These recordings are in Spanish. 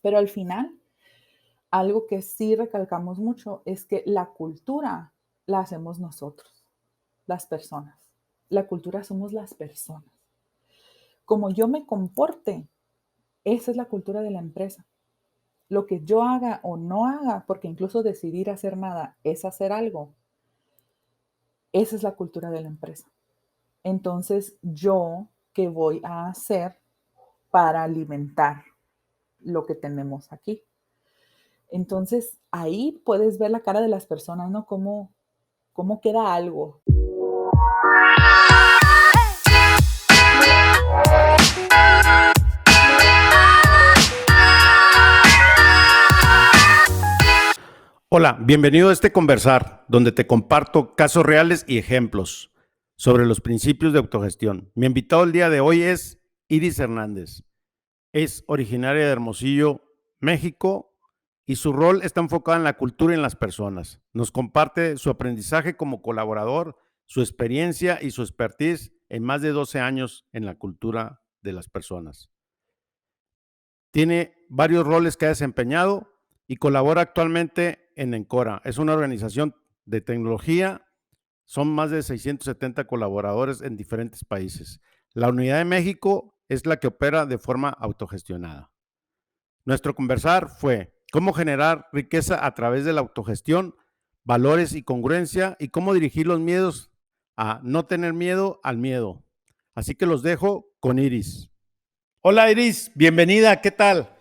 Pero al final, algo que sí recalcamos mucho es que la cultura la hacemos nosotros, las personas. La cultura somos las personas. Como yo me comporte, esa es la cultura de la empresa. Lo que yo haga o no haga, porque incluso decidir hacer nada es hacer algo, esa es la cultura de la empresa. Entonces, ¿yo qué voy a hacer para alimentar lo que tenemos aquí? Entonces, ahí puedes ver la cara de las personas, ¿no? Cómo queda algo. Hola, bienvenido a este conversar, donde te comparto casos reales y ejemplos sobre los principios de autogestión. Mi invitado el día de hoy es Iris Hernández. Es originaria de Hermosillo, México, y su rol está enfocado en la cultura y en las personas. Nos comparte su aprendizaje como colaborador, su experiencia y su expertise en más de 12 años en la cultura de las personas. Tiene varios roles que ha desempeñado y colabora actualmente en Encora. Es una organización de tecnología. Son más de 670 colaboradores en diferentes países. La unidad de México es la que opera de forma autogestionada. Nuestro conversar fue cómo generar riqueza a través de la autogestión, valores y congruencia, y cómo dirigir los miedos a no tener miedo al miedo. Así que los dejo con Iris. Hola Iris, bienvenida, ¿qué tal?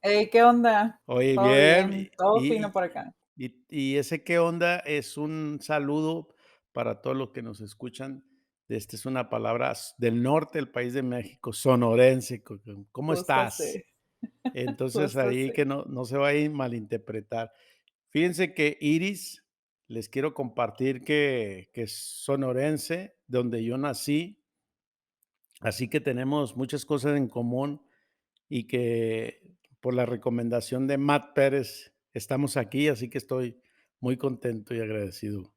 Hey, ¿qué onda? Oye, ¿Todo bien. bien? ¿Todo fino por acá? Y ese qué onda es un saludo para todos los que nos escuchan. Esta es una palabra del norte del país de México, sonorense. ¿Cómo Justo estás? sí, Entonces justo ahí sí. que no se va a ir malinterpretar. Fíjense que Iris, les quiero compartir que es sonorense, donde yo nací, así que tenemos muchas cosas en común y que por la recomendación de Matt Pérez estamos aquí, así que estoy muy contento y agradecido,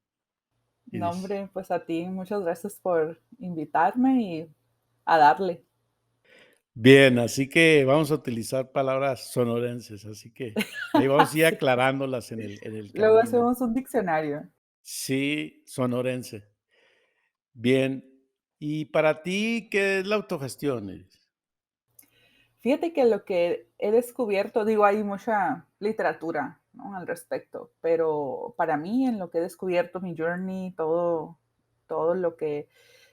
No, Iris. hombre, pues a ti muchas gracias por invitarme y a darle. Bien, así que vamos a utilizar palabras sonorenses, así que ahí vamos a ir Sí. aclarándolas en el Luego camino. hacemos un diccionario. Sí, sonorense. Bien. ¿Y para ti qué es la autogestión, Iris? Fíjate que lo que he descubierto, digo, hay mucha literatura, ¿no? Al respecto, pero para mí, en lo que he descubierto, mi journey, todo lo que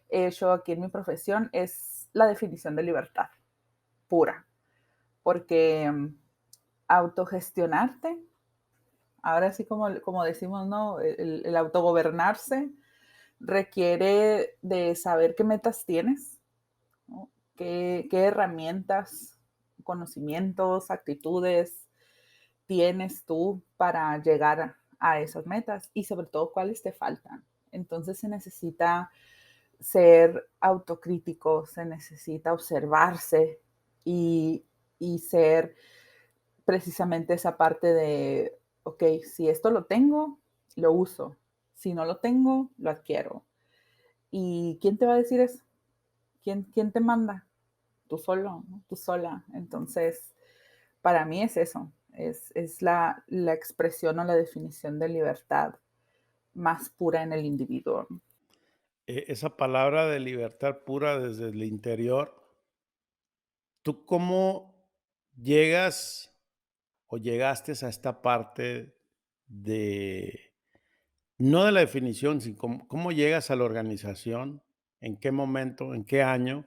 he hecho aquí en mi profesión, es la definición de libertad pura, porque autogestionarte, ahora sí como decimos, ¿no? El autogobernarse requiere de saber qué metas tienes, ¿no? Qué herramientas, conocimientos, actitudes tienes tú para llegar a esas metas y sobre todo cuáles te faltan. Entonces se necesita ser autocrítico, se necesita observarse y, y ser precisamente esa parte de, ok, si esto lo tengo, lo uso. Si no lo tengo, lo adquiero. ¿Y quién te va a decir eso? ¿Quién te manda? Tú solo, ¿no? Tú sola. Entonces, para mí es eso, es la expresión o la definición de libertad más pura en el individuo. Esa palabra de libertad pura desde el interior, ¿tú cómo llegas o llegaste a esta parte de, no de la definición, sino cómo llegas a la organización, en qué momento, en qué año,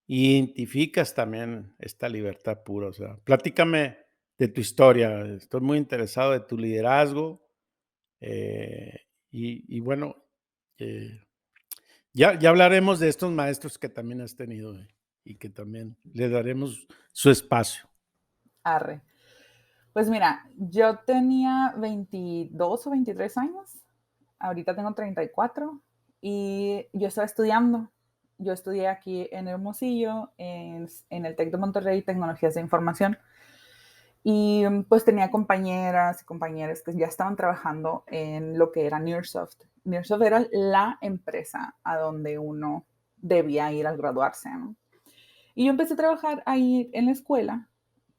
identificas también esta libertad pura? O sea, platícame de tu historia, estoy muy interesado de tu liderazgo, y bueno, eh, ya hablaremos de estos maestros que también has tenido, y que también le daremos su espacio. Arre. Pues mira, yo tenía 22 o 23 años, ahorita tengo 34 y yo estaba estudiando. Yo estudié aquí en Hermosillo, en el TEC de Monterrey, Tecnologías de Información. Y pues tenía compañeras y compañeros que ya estaban trabajando en lo que era Nearsoft. Nearsoft era la empresa a donde uno debía ir al graduarse, ¿no? Y yo empecé a trabajar ahí en la escuela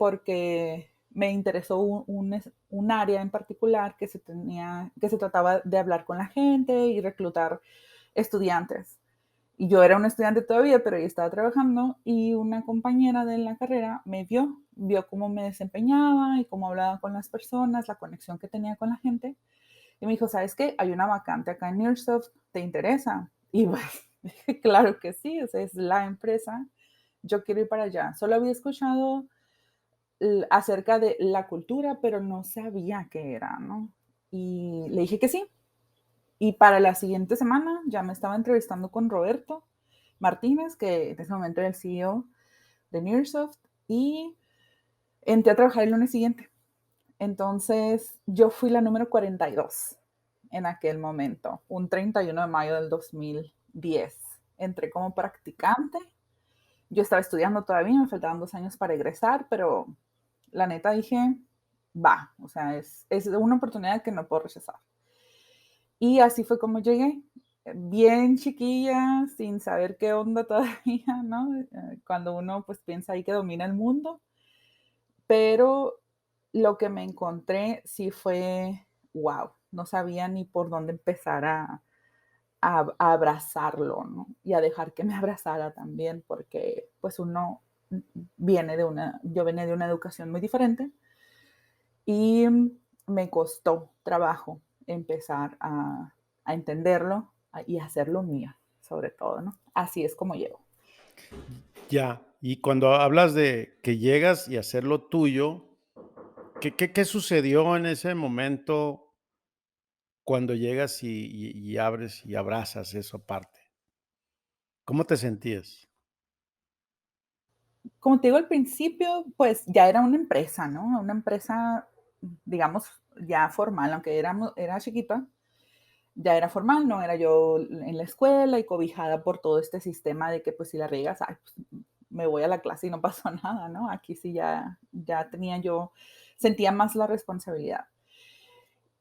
porque me interesó un área en particular que se trataba de hablar con la gente y reclutar estudiantes. Y yo era una estudiante todavía, pero yo estaba trabajando y una compañera de la carrera me vio cómo me desempeñaba y cómo hablaba con las personas, la conexión que tenía con la gente. Y me dijo, ¿sabes qué? Hay una vacante acá en Nearsoft, ¿te interesa? Y pues, dije, claro que sí, o sea, es la empresa, yo quiero ir para allá. Solo había escuchado acerca de la cultura, pero no sabía qué era, ¿no? Y le dije que sí. Y para la siguiente semana ya me estaba entrevistando con Roberto Martínez, que en ese momento era el CEO de Nearsoft, y entré a trabajar el lunes siguiente. Entonces, yo fui la número 42 en aquel momento, un 31 de mayo del 2010. Entré como practicante. Yo estaba estudiando todavía, me faltaban 2 años para egresar, pero la neta dije, va, o sea, es una oportunidad que no puedo rechazar. Y así fue como llegué, bien chiquilla, sin saber qué onda todavía, ¿no? Cuando uno pues piensa ahí que domina el mundo, pero lo que me encontré sí fue, wow, no sabía ni por dónde empezar a abrazarlo, ¿no? Y a dejar que me abrazara también, porque pues uno yo venía de una educación muy diferente y me costó trabajo empezar a entenderlo y hacerlo mío, sobre todo, ¿no? Así es como llego. Ya, y cuando hablas de que llegas y hacerlo tuyo, ¿qué sucedió en ese momento cuando llegas y abres y abrazas eso aparte? ¿Cómo te sentías? Como te digo al principio, pues ya era una empresa, ¿no? Una empresa, digamos, ya formal, aunque era chiquita, ya era formal, no era yo en la escuela y cobijada por todo este sistema de que pues si la riegas, ay, pues, me voy a la clase y no pasó nada, ¿no? Aquí sí ya sentía más la responsabilidad.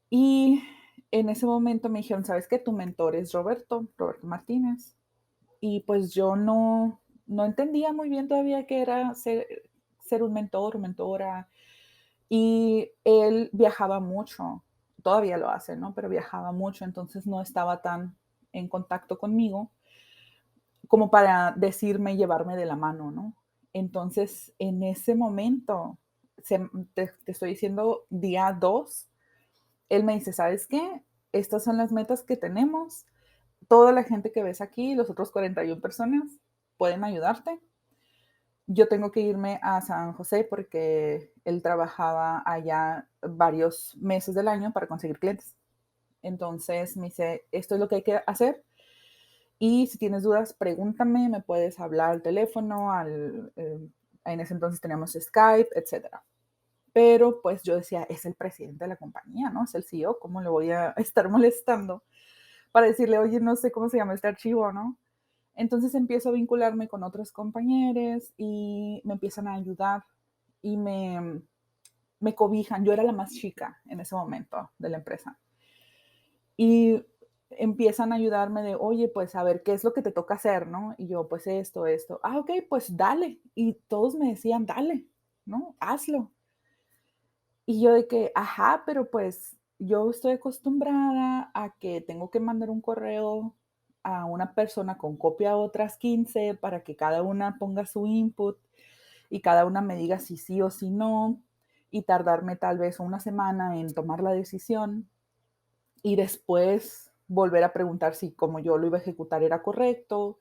Y en ese momento me dijeron, ¿sabes qué? Tu mentor es Roberto Martínez. Y pues yo no entendía muy bien todavía qué era ser un mentor o mentora. Y él viajaba mucho, todavía lo hace, ¿no? Pero viajaba mucho, entonces no estaba tan en contacto conmigo como para decirme y llevarme de la mano, ¿no? Entonces, en ese momento, te estoy diciendo día 2, él me dice, ¿sabes qué? Estas son las metas que tenemos. Toda la gente que ves aquí, los otros 41 personas, pueden ayudarte. Yo tengo que irme a San José porque él trabajaba allá varios meses del año para conseguir clientes. Entonces me dice, esto es lo que hay que hacer y si tienes dudas, pregúntame, me puedes hablar al teléfono, en ese entonces teníamos Skype, etcétera. Pero pues yo decía, es el presidente de la compañía, ¿no? Es el CEO, ¿cómo le voy a estar molestando para decirle, oye, no sé cómo se llama este archivo, ¿no? Entonces empiezo a vincularme con otros compañeros y me empiezan a ayudar y me cobijan. Yo era la más chica en ese momento de la empresa. Y empiezan a ayudarme de, oye, pues a ver qué es lo que te toca hacer, ¿no? Y yo, pues esto. Ah, ok, pues dale. Y todos me decían, dale, ¿no? Hazlo. Y yo de que, ajá, pero pues yo estoy acostumbrada a que tengo que mandar un correo a una persona con copia a otras 15 para que cada una ponga su input y cada una me diga si sí o si no y tardarme tal vez una semana en tomar la decisión y después volver a preguntar si como yo lo iba a ejecutar era correcto.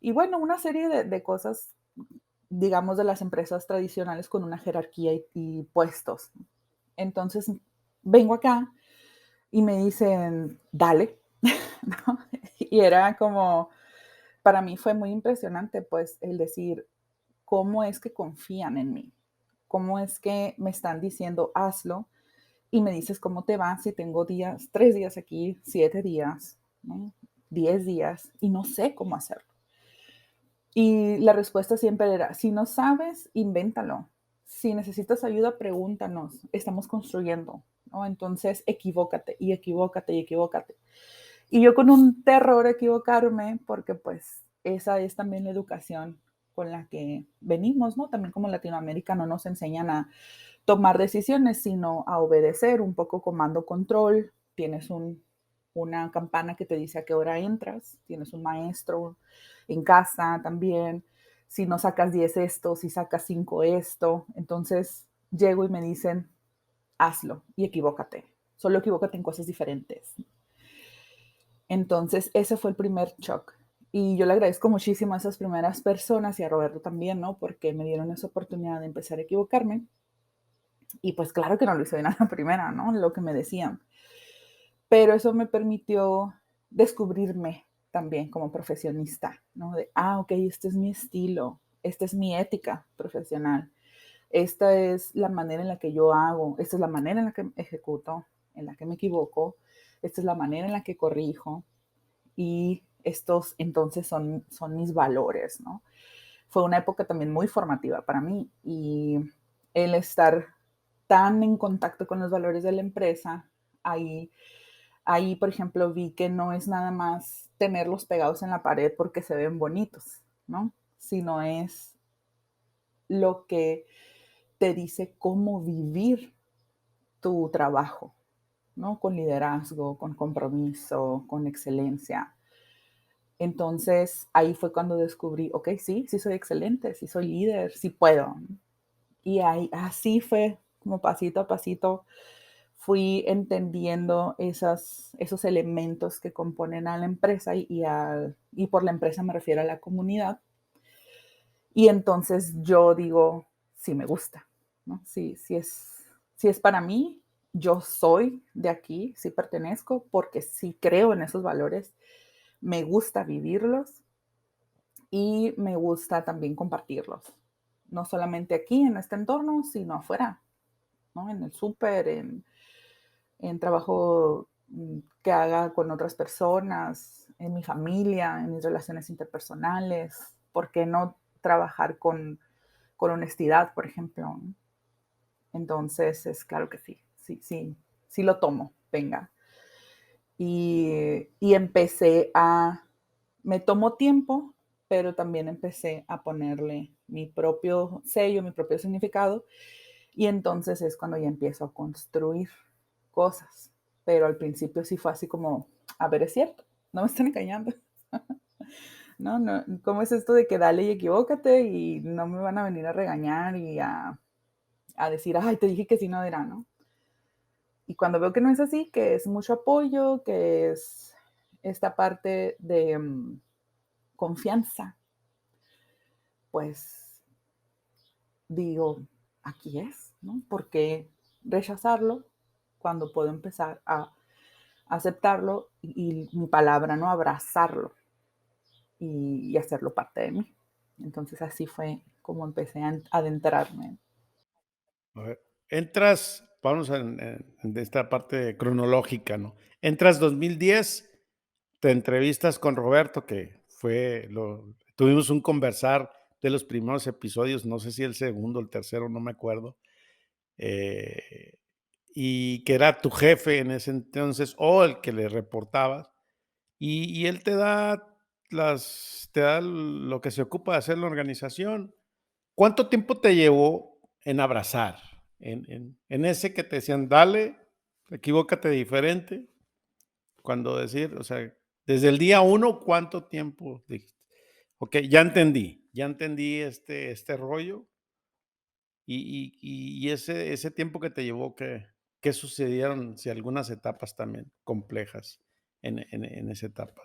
Y bueno, una serie de cosas, digamos, de las empresas tradicionales con una jerarquía y puestos. Entonces vengo acá y me dicen, dale, ¿no? Y era como, para mí fue muy impresionante, pues, el decir, ¿cómo es que confían en mí? ¿Cómo es que me están diciendo, hazlo? Y me dices, ¿cómo te va si tengo 3 días aquí, 7 días, ¿no? 10 días, y no sé cómo hacerlo? Y la respuesta siempre era, si no sabes, invéntalo. Si necesitas ayuda, pregúntanos. Estamos construyendo, ¿no? Entonces, equivócate y equivócate y equivócate. Y yo con un terror a equivocarme, porque pues esa es también la educación con la que venimos, ¿no? También como Latinoamérica no nos enseñan a tomar decisiones, sino a obedecer, un poco comando control. Tienes una campana que te dice a qué hora entras, tienes un maestro en casa también. Si no sacas 10 esto, si sacas 5 esto, entonces llego y me dicen, hazlo y equivócate. Solo equivócate en cosas diferentes. Entonces, ese fue el primer shock. Y yo le agradezco muchísimo a esas primeras personas y a Roberto también, ¿no? Porque me dieron esa oportunidad de empezar a equivocarme. Y pues claro que no lo hice bien a la primera, ¿no? Lo que me decían. Pero eso me permitió descubrirme también como profesionista, ¿no? De, ok, este es mi estilo, esta es mi ética profesional, esta es la manera en la que yo hago, esta es la manera en la que ejecuto, en la que me equivoco, esta es la manera en la que corrijo y estos entonces son mis valores, ¿no? Fue una época también muy formativa para mí y el estar tan en contacto con los valores de la empresa, ahí, por ejemplo, vi que no es nada más tenerlos pegados en la pared porque se ven bonitos, ¿no? Sino es lo que te dice cómo vivir tu trabajo, ¿no? Con liderazgo, con compromiso, con excelencia. Entonces, ahí fue cuando descubrí, ok, sí, sí soy excelente, sí soy líder, sí puedo. Y ahí, así fue como pasito a pasito fui entendiendo esos elementos que componen a la empresa y por la empresa me refiero a la comunidad. Y entonces yo digo, sí me gusta, ¿no? Sí es para mí, yo soy de aquí, sí pertenezco, porque sí creo en esos valores, me gusta vivirlos y me gusta también compartirlos. No solamente aquí en este entorno, sino afuera, ¿no? En el súper, en trabajo que haga con otras personas, en mi familia, en mis relaciones interpersonales. ¿Por qué no trabajar con honestidad, por ejemplo? Entonces, es claro que sí, sí, sí, sí lo tomo, venga. Y empecé me tomó tiempo, pero también empecé a ponerle mi propio sello, mi propio significado, y entonces es cuando ya empiezo a construir cosas. Pero al principio sí fue así como, a ver, es cierto, no me están engañando. No, no, ¿cómo es esto de que dale y equivócate y no me van a venir a regañar y a decir, ay, te dije que sí, no era, ¿no? Y cuando veo que no es así, que es mucho apoyo, que es esta parte de confianza, pues digo, aquí es, ¿no? ¿Por qué rechazarlo cuando puedo empezar a aceptarlo y mi palabra, ¿no? Abrazarlo y hacerlo parte de mí. Entonces así fue como empecé a adentrarme. A ver, entras, vamos en esta parte cronológica, ¿no? Entras 2010, te entrevistas con Roberto, que tuvimos un conversar de los primeros episodios, no sé si el segundo, el tercero, no me acuerdo, eh, y que era tu jefe en ese entonces, o el que le reportabas, y él te da lo que se ocupa de hacer la organización. ¿Cuánto tiempo te llevó en abrazar? En ese que te decían, dale, equivócate diferente, cuando decir, o sea, desde el día uno, ¿cuánto tiempo dijiste? Ok, ya entendí este rollo, y ese tiempo que te llevó, ¿qué sucedieron? Si algunas etapas también complejas en esa etapa.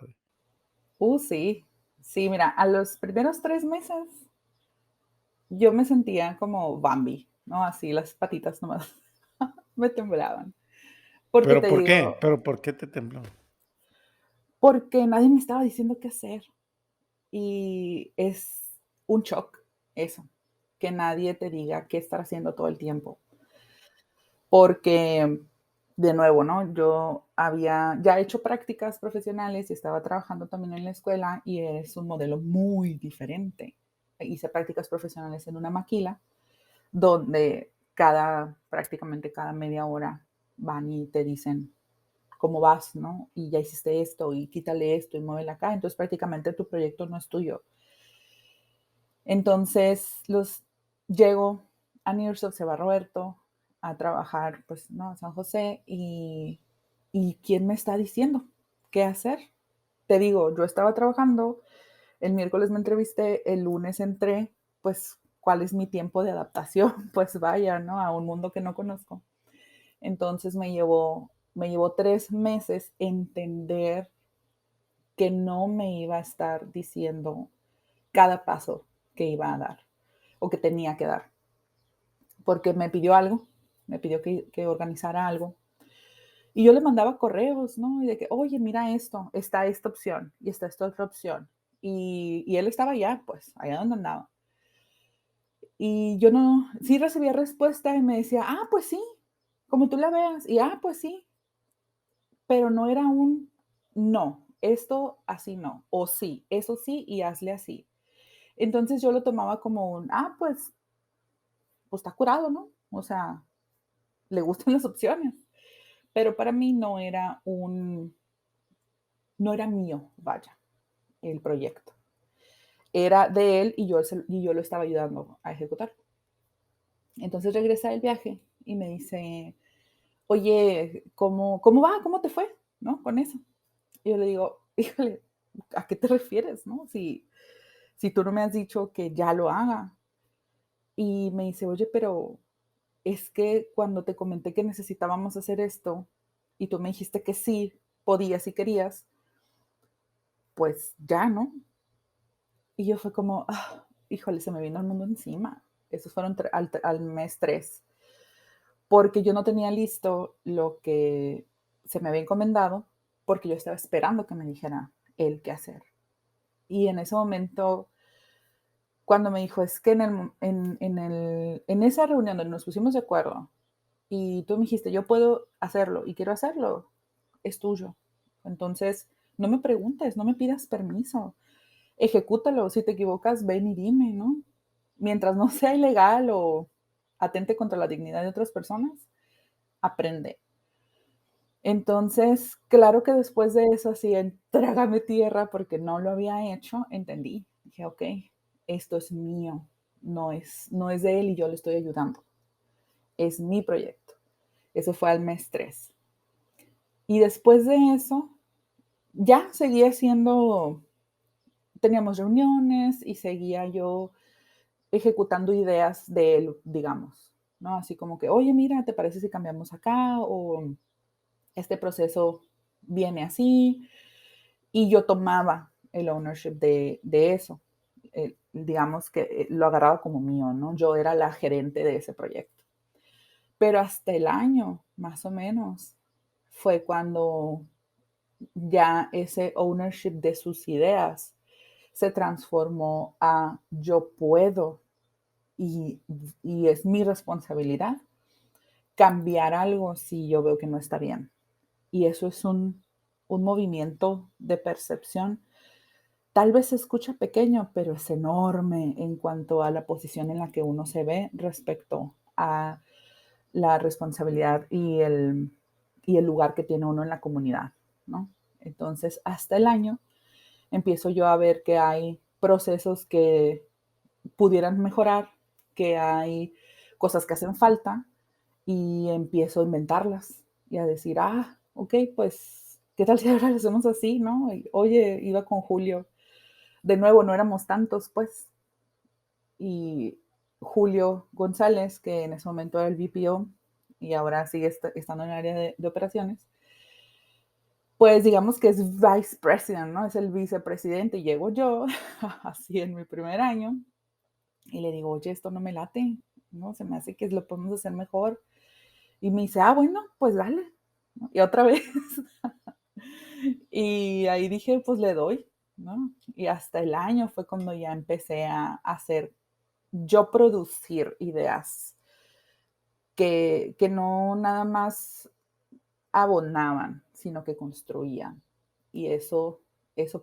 Sí, sí, mira, a los primeros 3 meses yo me sentía como Bambi, ¿no? Así las patitas nomás me temblaban. Porque ¿Pero te por qué? digo, ¿Pero por qué te tembló? porque nadie me estaba diciendo qué hacer. Y es un shock eso, que nadie te diga qué estar haciendo todo el tiempo. Porque, de nuevo, ¿no? Yo había ya hecho prácticas profesionales y estaba trabajando también en la escuela y es un modelo muy diferente. Hice prácticas profesionales en una maquila donde prácticamente cada media hora van y te dicen cómo vas, ¿no? Y ya hiciste esto y quítale esto y muévela acá. Entonces prácticamente tu proyecto no es tuyo. Entonces, llego a Nearsoft, se va Roberto a trabajar, pues, ¿no? A San José y ¿quién me está diciendo qué hacer? Te digo, yo estaba trabajando, el miércoles me entrevisté, el lunes entré, pues, ¿cuál es mi tiempo de adaptación? Pues vaya, ¿no? A un mundo que no conozco. Entonces me llevó 3 meses entender que no me iba a estar diciendo cada paso que iba a dar o que tenía que dar, porque me pidió algo, me pidió que organizara algo. Y yo le mandaba correos, ¿no? Y de que, oye, mira esto, está esta opción y está esta otra opción. Y él estaba allá, pues, allá donde andaba. Y yo no, sí recibía respuesta y me decía, pues sí, como tú la veas. Y pues sí, pero no era un no, esto así no, o sí, eso sí y hazle así. Entonces yo lo tomaba como un, pues está curado, ¿no? O sea, le gustan las opciones, pero para mí no era mío, vaya, el proyecto. Era de él y yo lo estaba ayudando a ejecutar. Entonces regresa del viaje y me dice, oye, ¿cómo va? ¿Cómo te fue? ¿No? Con eso. Y yo le digo, híjole, ¿a qué te refieres? ¿No? Si tú no me has dicho que ya lo haga. Y me dice, oye, pero es que cuando te comenté que necesitábamos hacer esto y tú me dijiste que sí, podías y querías, pues ya, ¿no? Y yo fue como, híjole, se me vino el mundo encima. Esos fueron al mes 3, porque yo no tenía listo lo que se me había encomendado, porque yo estaba esperando que me dijera él qué hacer. Y en ese momento, cuando me dijo, es que en esa reunión donde nos pusimos de acuerdo y tú me dijiste, yo puedo hacerlo y quiero hacerlo, es tuyo. Entonces, no me preguntes, no me pidas permiso, ejecútalo. Si te equivocas, ven y dime, ¿no? Mientras no sea ilegal o atente contra la dignidad de otras personas, aprende. Entonces, claro que después de eso, así, trágame tierra, porque no lo había hecho, entendí. Dije, ok, esto es mío, no es de él y yo le estoy ayudando. Es mi proyecto. Eso fue al mes 3. Y después de eso, ya seguía siendo, teníamos reuniones y seguía yo ejecutando ideas de él, digamos, ¿no? Así como que, oye, mira, ¿te parece si cambiamos acá? O este proceso viene así. Y yo tomaba el ownership de eso. Digamos que lo agarraba como mío, ¿no? Yo era la gerente de ese proyecto. Pero hasta el año, más o menos, fue cuando ya ese ownership de sus ideas se transformó a yo puedo y, y es mi responsabilidad cambiar algo si yo veo que no está bien. Y eso es un movimiento de percepción. Tal vez se escucha pequeño, pero es enorme en cuanto a la posición en la que uno se ve respecto a la responsabilidad y el lugar que tiene uno en la comunidad, ¿no? Entonces, hasta el año empiezo yo a ver que hay procesos que pudieran mejorar, que hay cosas que hacen falta y empiezo a inventarlas y a decir, ok, pues, ¿qué tal si ahora lo hacemos así, no? Y, oye, iba con Julio. De nuevo, no éramos tantos, pues. Y Julio González, que en ese momento era el VPO y ahora sigue estando en el área de operaciones, pues digamos que es vice president, ¿no? Es el vicepresidente y llego yo, así en mi primer año, y le digo, oye, esto no me late, ¿no? Se me hace que lo podemos hacer mejor. Y me dice, bueno, pues dale, ¿no? Y otra vez. Y ahí dije, pues le doy, ¿no? Y hasta el año fue cuando ya empecé a hacer, yo producir ideas que no nada más abonaban, sino que construían. Y eso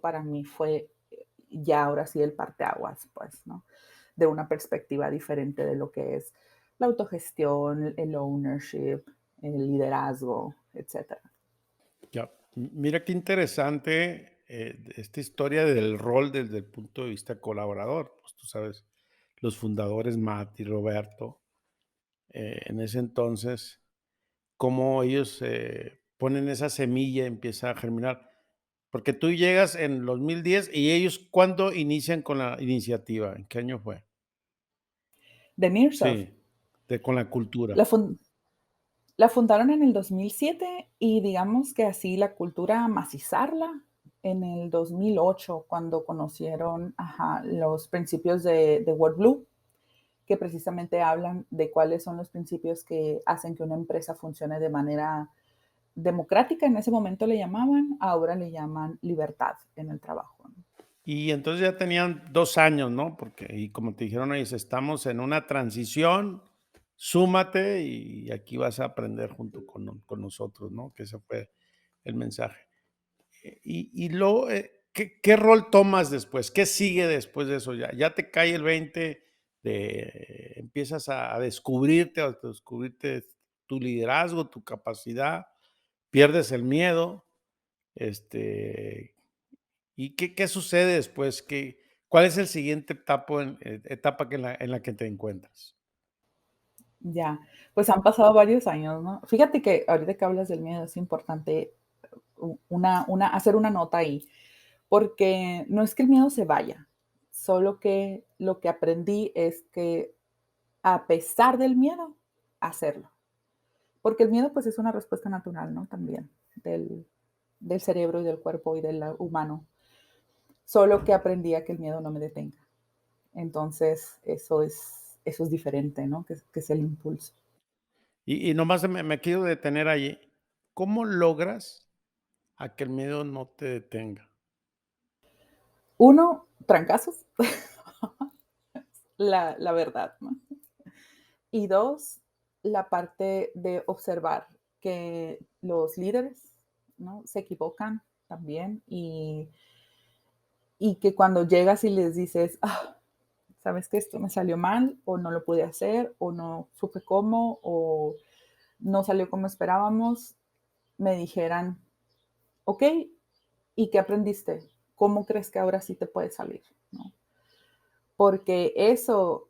para mí fue ya ahora sí el parteaguas, pues, ¿no? De una perspectiva diferente de lo que es la autogestión, el ownership, el liderazgo, etcétera. Ya. Mira qué interesante esta historia del rol desde el punto de vista colaborador. Pues tú sabes, los fundadores, Matt y Roberto, en ese entonces, cómo ellos ponen esa semilla, empieza a germinar. Porque tú llegas en 2010 y ellos, ¿cuándo inician con la iniciativa? ¿En qué año fue? De Nearsoft. Sí, con la cultura. La, fun- la fundaron en el 2007 y digamos que así la cultura macizarla en el 2008 cuando conocieron los principios de WordBlue, que precisamente hablan de cuáles son los principios que hacen que una empresa funcione de manera democrática. En ese momento le llamaban, ahora le llaman libertad en el trabajo, ¿no? Y entonces ya tenían 2 años, ¿no? Porque, y como te dijeron ellos, estamos en una transición, súmate y aquí vas a aprender junto con nosotros, ¿no? Que ese fue el mensaje. Y luego, ¿qué rol tomas después? ¿Qué sigue después de eso? Ya te cae el 20 empiezas a descubrirte tu liderazgo, tu capacidad, pierdes el miedo, este, ¿y qué sucede después? ¿Cuál es el siguiente etapa en la que te encuentras? Ya, pues han pasado varios años, ¿no? Fíjate que ahorita que hablas del miedo es importante hacer una nota ahí, porque no es que el miedo se vaya, solo que lo que aprendí es que a pesar del miedo, hacerlo. Porque el miedo pues es una respuesta natural, ¿no? También del cerebro y del cuerpo y del humano. Solo que aprendí a que el miedo no me detenga. Entonces, eso es diferente, ¿no? Que es el impulso. Y nomás me quiero detener allí. ¿Cómo logras a que el miedo no te detenga? Uno, trancazos, la verdad, ¿no? Y dos, la parte de observar que los líderes, ¿no? Se equivocan también y que cuando llegas y les dices, sabes que esto me salió mal o no lo pude hacer o no supe cómo o no salió como esperábamos, me dijeran, ok, ¿y qué aprendiste? ¿Cómo crees que ahora sí te puede salir? ¿No? Porque eso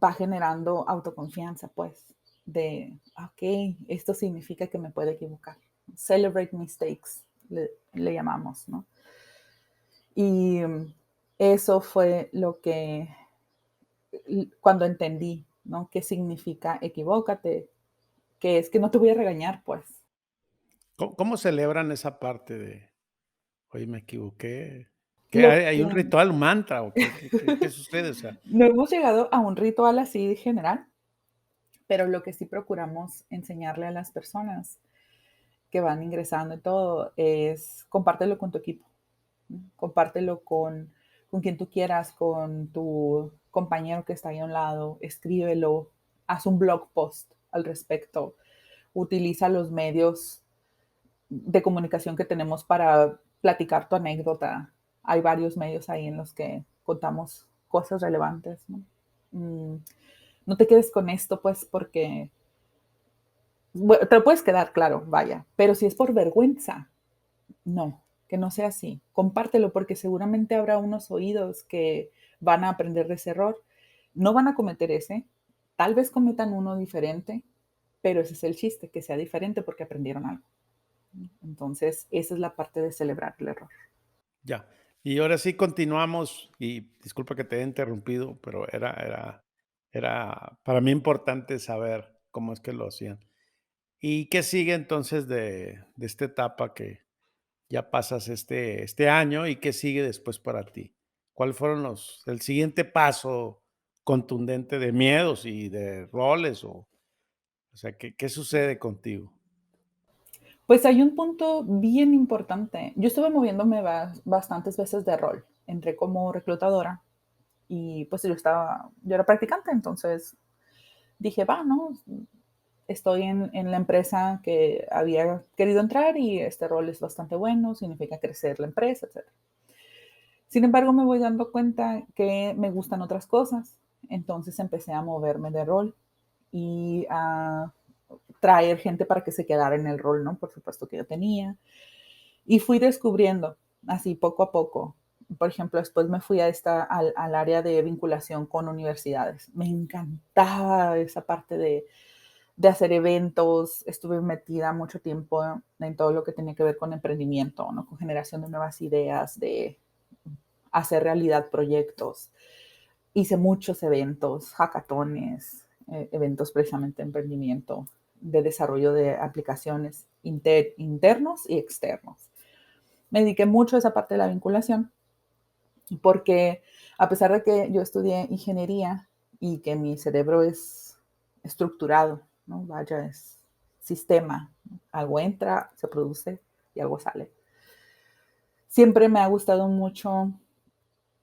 va generando autoconfianza, pues, de, ok, esto significa que me puedo equivocar. Celebrate mistakes, le llamamos, ¿no? Y eso fue lo que, cuando entendí, ¿no? ¿Qué significa equivócate? Que es que no te voy a regañar, pues. ¿Cómo celebran esa parte de, oye, me equivoqué? ¿Qué Lo hay un que ritual, un mantra o qué sucede? O sea, no hemos llegado a un ritual así general, pero lo que sí procuramos enseñarle a las personas que van ingresando y todo es compártelo con tu equipo, ¿no? Compártelo con quien tú quieras, con tu compañero que está ahí a un lado, escríbelo, haz un blog post al respecto, utiliza los medios de comunicación que tenemos para platicar tu anécdota. Hay varios medios ahí en los que contamos cosas relevantes, ¿no? No te quedes con esto, pues, porque bueno, te lo puedes quedar, claro, vaya, pero si es por vergüenza, no, que no sea así. Compártelo porque seguramente habrá unos oídos que van a aprender de ese error. No van a cometer ese, tal vez cometan uno diferente, pero ese es el chiste, que sea diferente porque aprendieron algo. Entonces, esa es la parte de celebrar el error. ya. Y ahora sí continuamos, y disculpa que te haya interrumpido, pero era para mí importante saber cómo es que lo hacían. ¿Y qué sigue entonces de esta etapa que ya pasas este año y qué sigue después para ti? ¿Cuáles fueron el siguiente paso contundente de miedos y de roles? O sea, ¿qué sucede contigo? Pues hay un punto bien importante. Yo estuve moviéndome bastantes veces de rol. Entré como reclutadora y pues yo era practicante, entonces dije, va, ¿no? Estoy en la empresa que había querido entrar y este rol es bastante bueno, significa crecer la empresa, etcétera. Sin embargo, me voy dando cuenta que me gustan otras cosas, entonces empecé a moverme de rol y a traer gente para que se quedara en el rol, ¿no? Por supuesto que yo tenía. Y fui descubriendo, así poco a poco, por ejemplo, después me fui al área de vinculación con universidades. Me encantaba esa parte de hacer eventos. Estuve metida mucho tiempo en todo lo que tenía que ver con emprendimiento, ¿no? Con generación de nuevas ideas, de hacer realidad proyectos. Hice muchos eventos, hackatones, eventos precisamente de emprendimiento, de desarrollo de aplicaciones internos y externos. Me dediqué mucho a esa parte de la vinculación porque a pesar de que yo estudié ingeniería y que mi cerebro es estructurado, ¿no? Vaya, es sistema, ¿no? Algo entra, se produce y algo sale. Siempre me ha gustado mucho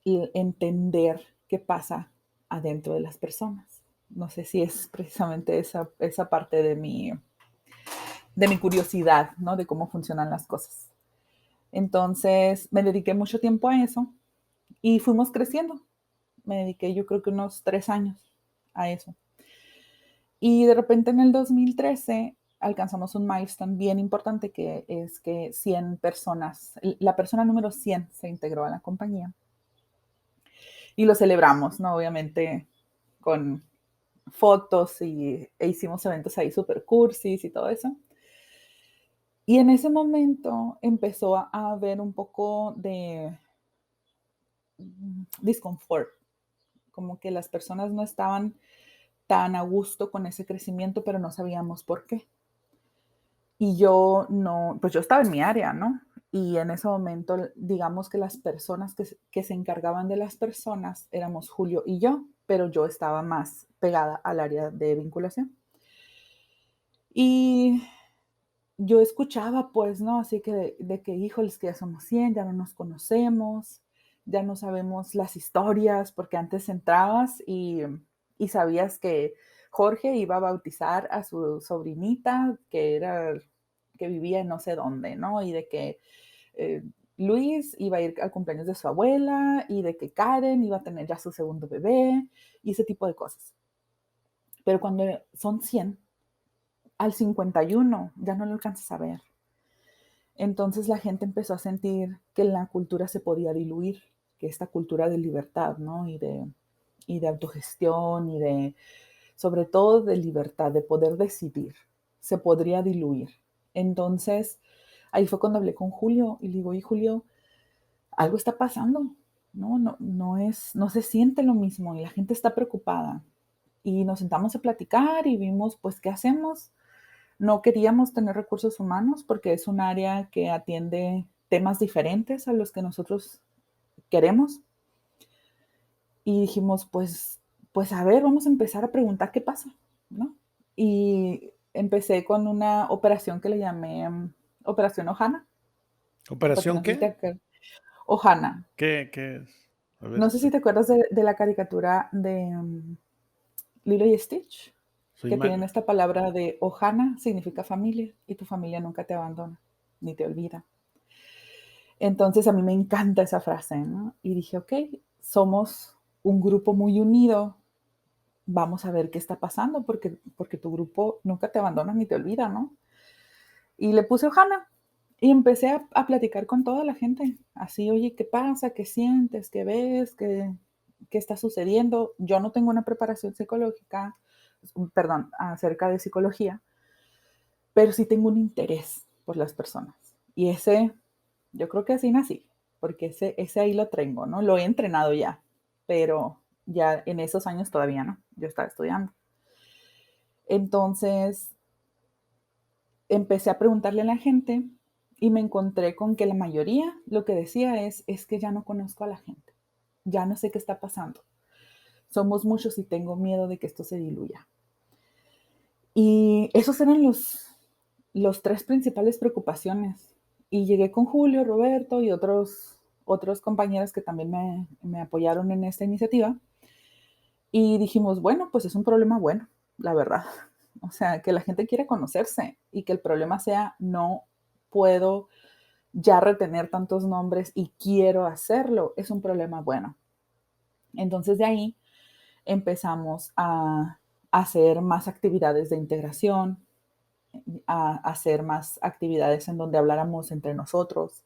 entender qué pasa adentro de las personas. No sé si es precisamente esa parte de mi curiosidad, ¿no? De cómo funcionan las cosas. Entonces me dediqué mucho tiempo a eso y fuimos creciendo. Me dediqué yo creo que unos 3 años a eso. Y de repente en el 2013 alcanzamos un milestone bien importante que es que 100 personas, la persona número 100 se integró a la compañía. Y lo celebramos, ¿no? Obviamente con fotos e hicimos eventos ahí super cursis y todo eso. Y en ese momento empezó a haber un poco de disconfort, como que las personas no estaban tan a gusto con ese crecimiento, pero no sabíamos por qué. Y yo no, pues yo estaba en mi área, ¿no? Y en ese momento, digamos que las personas que se encargaban de las personas éramos Julio y yo, pero yo estaba más pegada al área de vinculación. Y yo escuchaba, pues, ¿no? Así que de que, híjoles, que ya somos 100, ya no nos conocemos, ya no sabemos las historias, porque antes entrabas y sabías que Jorge iba a bautizar a su sobrinita, que vivía en no sé dónde, ¿no? Y de que eh, Luis iba a ir al cumpleaños de su abuela, y de que Karen iba a tener ya su segundo bebé, y ese tipo de cosas. Pero cuando son 100 al 51 ya no lo alcanzas a ver. Entonces la gente empezó a sentir que la cultura se podía diluir, que esta cultura de libertad, ¿no? Y de autogestión y sobre todo de libertad, de poder decidir, se podría diluir. Entonces, ahí fue cuando hablé con Julio y le digo, y Julio, algo está pasando, no se siente lo mismo y la gente está preocupada. Y nos sentamos a platicar y vimos, pues, ¿qué hacemos? No queríamos tener recursos humanos porque es un área que atiende temas diferentes a los que nosotros queremos. Y dijimos, pues a ver, vamos a empezar a preguntar qué pasa, ¿no? Y empecé con una operación que le llamé Operación Ohana, porque ¿Operación no sé si te qué? acuerdas. Ohana. ¿Qué es? A ver, No sé si te acuerdas de la caricatura de Lilo y Stitch, soy que tienen mal. esta palabra de Ohana, significa familia, y tu familia nunca te abandona, ni te olvida. Entonces a mí me encanta esa frase, ¿no? Y dije, ok, somos un grupo muy unido, vamos a ver qué está pasando, porque tu grupo nunca te abandona ni te olvida, ¿no? Y le puse Ohana y empecé a platicar con toda la gente, así, oye, ¿qué pasa? ¿Qué sientes? ¿Qué ves? ¿Qué está sucediendo? Yo no tengo una preparación psicológica, perdón, acerca de psicología, pero sí tengo un interés por las personas. Y yo creo que así nací, porque ese ahí lo tengo, ¿no? Lo he entrenado ya, pero ya en esos años todavía no, yo estaba estudiando. Entonces empecé a preguntarle a la gente y me encontré con que la mayoría lo que decía es que ya no conozco a la gente, ya no sé qué está pasando. Somos muchos y tengo miedo de que esto se diluya. Y esos eran los tres principales preocupaciones. Y llegué con Julio, Roberto y otros compañeros que también me apoyaron en esta iniciativa. Y dijimos, bueno, pues es un problema bueno, la verdad. O sea, que la gente quiere conocerse y que el problema sea, no puedo ya retener tantos nombres y quiero hacerlo, es un problema bueno. Entonces de ahí empezamos a hacer más actividades de integración, a hacer más actividades en donde habláramos entre nosotros,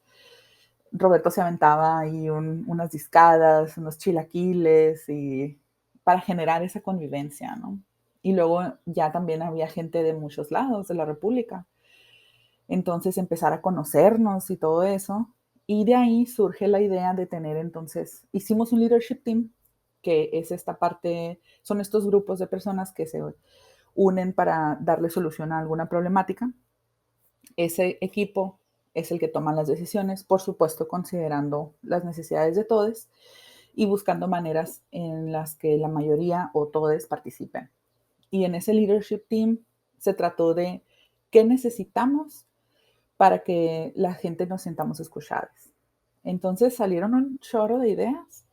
Roberto se aventaba ahí unas discadas, unos chilaquiles y para generar esa convivencia, ¿no? Y luego ya también había gente de muchos lados de la República. Entonces empezar a conocernos y todo eso. Y de ahí surge la idea de tener entonces, hicimos un leadership team, que es esta parte, son estos grupos de personas que se unen para darle solución a alguna problemática. Ese equipo es el que toma las decisiones, por supuesto considerando las necesidades de todos y buscando maneras en las que la mayoría o todos participen. Y en ese leadership team se trató de qué necesitamos para que la gente nos sintamos escuchadas. Entonces salieron un chorro de ideas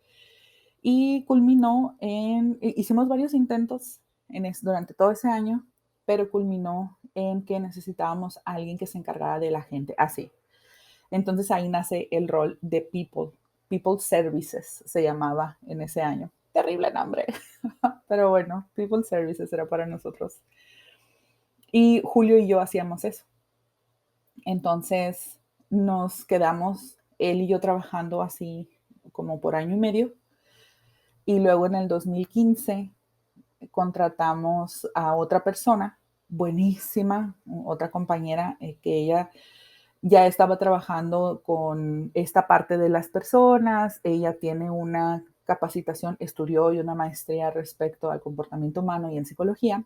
y culminó hicimos varios intentos durante todo ese año, pero culminó en que necesitábamos a alguien que se encargara de la gente así. Entonces ahí nace el rol de People Services se llamaba en ese año. Terrible nombre, pero bueno, People Services era para nosotros. Y Julio y yo hacíamos eso. Entonces nos quedamos, él y yo trabajando así como por año y medio. Y luego en el 2015 contratamos a otra persona, buenísima, otra compañera, que ella ya estaba trabajando con esta parte de las personas, ella tiene una capacitación, estudió y una maestría respecto al comportamiento humano y en psicología,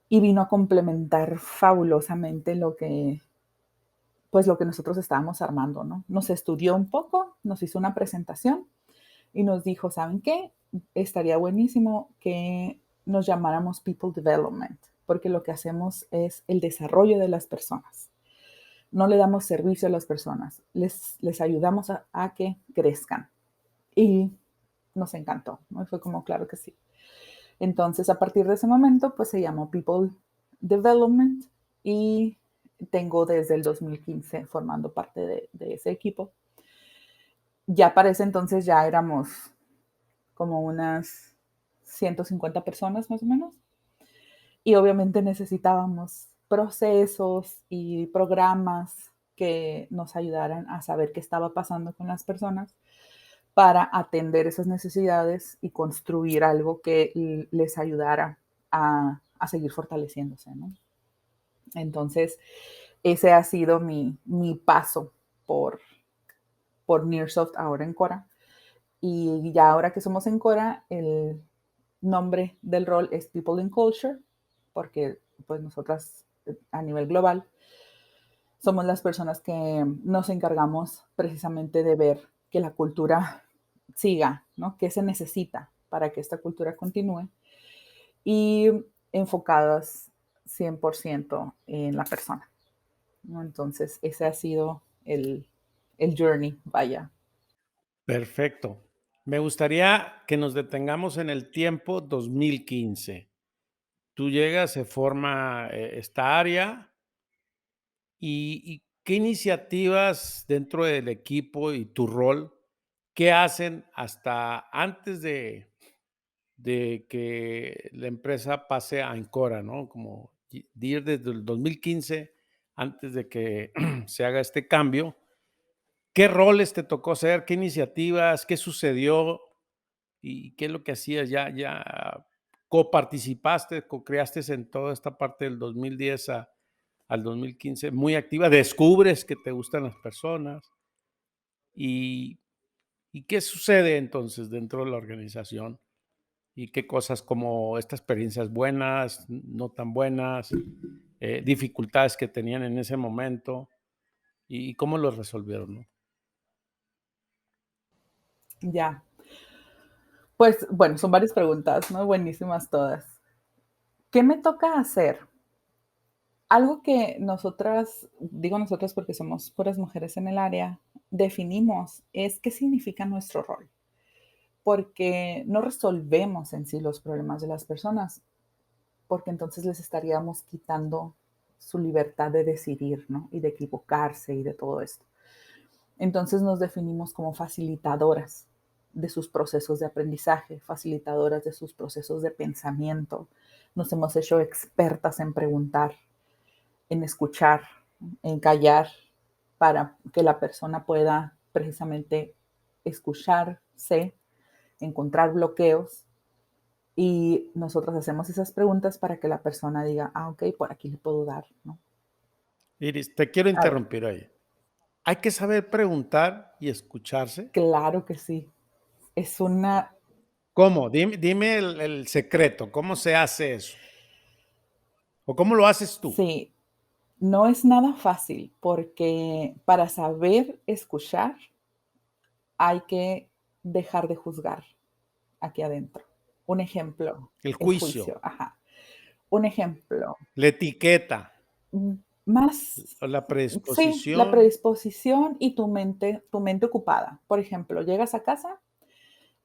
y vino a complementar fabulosamente lo que nosotros estábamos armando, ¿no? Nos estudió un poco, nos hizo una presentación y nos dijo, ¿saben qué? Estaría buenísimo que nos llamáramos People Development, porque lo que hacemos es el desarrollo de las personas. No le damos servicio a las personas, les ayudamos a que crezcan. Y nos encantó, ¿no? Y fue como, claro que sí. Entonces, a partir de ese momento, pues se llamó People Development y tengo desde el 2015 formando parte de ese equipo. Ya para ese entonces ya éramos como unas 150 personas más o menos. Y obviamente necesitábamos procesos y programas que nos ayudaran a saber qué estaba pasando con las personas para atender esas necesidades y construir algo que les ayudara a seguir fortaleciéndose, ¿no? Entonces, ese ha sido mi paso por Nearsoft ahora en Cora. Y ya ahora que somos en Cora, el nombre del rol es People in Culture, porque pues nosotras a nivel global somos las personas que nos encargamos precisamente de ver que la cultura siga, ¿no? ¿Qué se necesita para que esta cultura continúe? Y enfocadas 100% en la persona, ¿no? Entonces, ese ha sido el journey, vaya. Perfecto. Me gustaría que nos detengamos en el tiempo 2015. Tú llegas, se forma esta área y qué iniciativas dentro del equipo y tu rol, qué hacen hasta antes de que la empresa pase a Encora, ¿no? Como ir desde el 2015, antes de que se haga este cambio. ¿Qué roles te tocó hacer? ¿Qué iniciativas? ¿Qué sucedió? ¿Y qué es lo que hacías? ¿Ya coparticipaste, co-creaste en toda esta parte del 2010 al 2015? Muy activa, descubres que te gustan las personas. ¿Y, y qué sucede entonces dentro de la organización? ¿Y qué cosas como estas experiencias buenas, no tan buenas, dificultades que tenían en ese momento y cómo los resolvieron, ¿no? Ya. Pues bueno, son varias preguntas, ¿no? Buenísimas todas. ¿Qué me toca hacer? Algo que nosotras, digo nosotras porque somos puras mujeres en el área, definimos es qué significa nuestro rol. Porque no resolvemos en sí los problemas de las personas, porque entonces les estaríamos quitando su libertad de decidir, ¿no? Y de equivocarse y de todo esto. Entonces nos definimos como facilitadoras de sus procesos de aprendizaje, facilitadoras de sus procesos de pensamiento. Nos hemos hecho expertas en preguntar, en escuchar, en callar para que la persona pueda precisamente escucharse, encontrar bloqueos y nosotros hacemos esas preguntas para que la persona diga, ah, ok, por aquí le puedo dar, ¿no? Iris, te quiero A ver, interrumpir ahí. Hay que saber preguntar y escucharse. claro que sí. Es una, ¿Cómo? Dime el secreto, ¿cómo se hace eso? ¿O cómo lo haces tú? sí, no es nada fácil porque para saber escuchar hay que dejar de juzgar aquí adentro. Un ejemplo, El el juicio, juicio, ajá. Un ejemplo, la etiqueta, mm, más, la sí, la predisposición. predisposición y tu mente ocupada. Por ejemplo, llegas a casa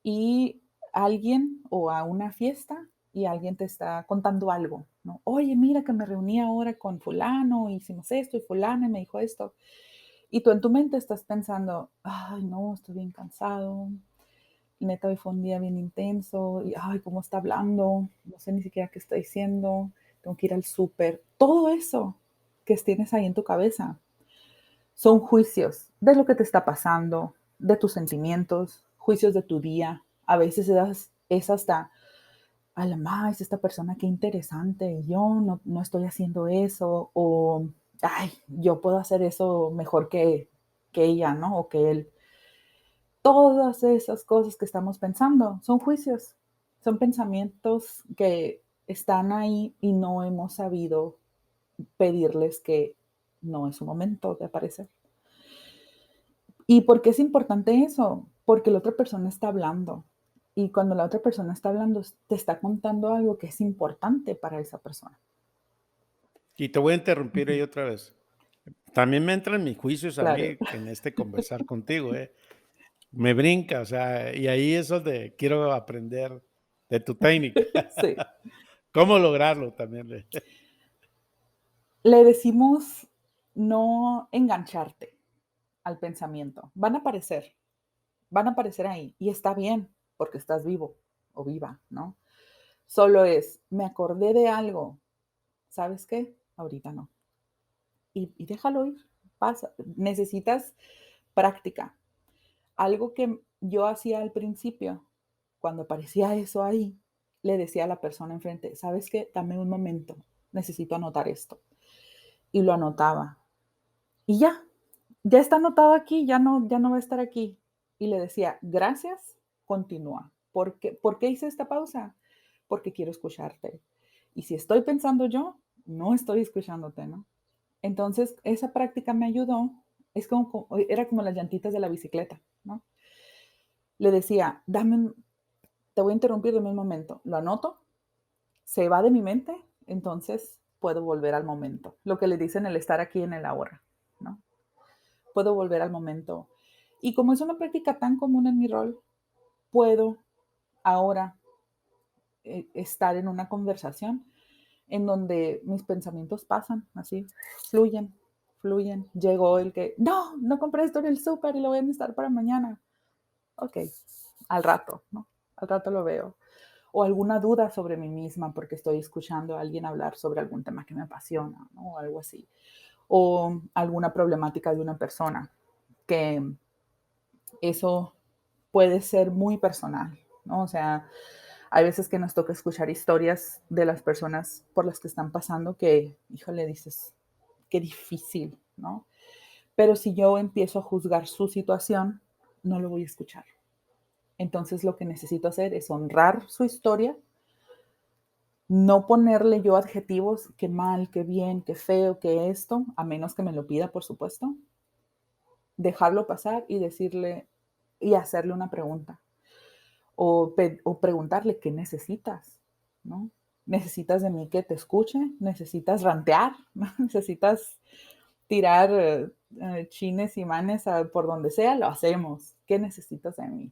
y alguien o a una fiesta y alguien te está contando algo, ¿no? Oye, mira que me reuní ahora con fulano, hicimos esto y fulana me dijo esto. Y tú en tu mente estás pensando, ay, no, estoy bien cansado, neta, hoy fue un día bien intenso y, ay, cómo está hablando, no sé ni siquiera qué está diciendo, tengo que ir al súper. Todo eso que tienes ahí en tu cabeza son juicios de lo que te está pasando, de tus sentimientos, juicios de tu día. A veces es hasta, a la más, esta persona qué interesante, yo no estoy haciendo eso, o, ay, yo puedo hacer eso mejor que ella, ¿no? O que él. Todas esas cosas que estamos pensando son juicios, son pensamientos que están ahí y no hemos sabido pedirles que no es su momento de aparecer. ¿Y por qué es importante eso? Porque la otra persona está hablando. Y cuando la otra persona está hablando, te está contando algo que es importante para esa persona. Y te voy a interrumpir Ujú, ahí otra vez. También me entran mis juicios a claro. mí en este conversar contigo, ¿eh? Me brinca, o sea, y ahí es donde quiero aprender de tu técnica. Sí. ¿Cómo lograrlo también? Le decimos no engancharte al pensamiento. Van a aparecer ahí y está bien porque estás vivo o viva, ¿no? Solo es, me acordé de algo, ¿sabes qué? Ahorita no. Y déjalo ir, pasa. Necesitas práctica. Algo que yo hacía al principio, cuando aparecía eso ahí, le decía a la persona enfrente, ¿sabes qué? Dame un momento, necesito anotar esto. Y lo anotaba. Y ya está anotado aquí, ya no va a estar aquí. Y le decía, gracias, continúa. ¿Por qué hice esta pausa? Porque quiero escucharte. Y si estoy pensando yo, no estoy escuchándote, ¿no? Entonces, esa práctica me ayudó. Era como las llantitas de la bicicleta, ¿no? Le decía, te voy a interrumpir en un momento. Lo anoto, se va de mi mente, entonces puedo volver al momento. Lo que le dicen el estar aquí en el ahora, ¿no? Puedo volver al momento. Y como es una práctica tan común en mi rol, puedo ahora estar en una conversación en donde mis pensamientos pasan así, fluyen, fluyen. Llegó el que, no compré esto en el súper y lo voy a necesitar para mañana. Ok, al rato, ¿no? Al rato lo veo. O alguna duda sobre mí misma porque estoy escuchando a alguien hablar sobre algún tema que me apasiona, ¿no? O algo así. O alguna problemática de una persona que eso puede ser muy personal, ¿no? O sea, hay veces que nos toca escuchar historias de las personas por las que están pasando que, híjole, dices, qué difícil, ¿no? Pero si yo empiezo a juzgar su situación, no lo voy a escuchar. Entonces lo que necesito hacer es honrar su historia, no ponerle yo adjetivos, qué mal, qué bien, qué feo, qué esto, a menos que me lo pida, por supuesto, dejarlo pasar y decirle y hacerle una pregunta. O preguntarle qué necesitas, ¿no? ¿Necesitas de mí que te escuche? ¿Necesitas rantear? ¿No? ¿Necesitas tirar chines y manes por donde sea? Lo hacemos. ¿Qué necesitas de mí?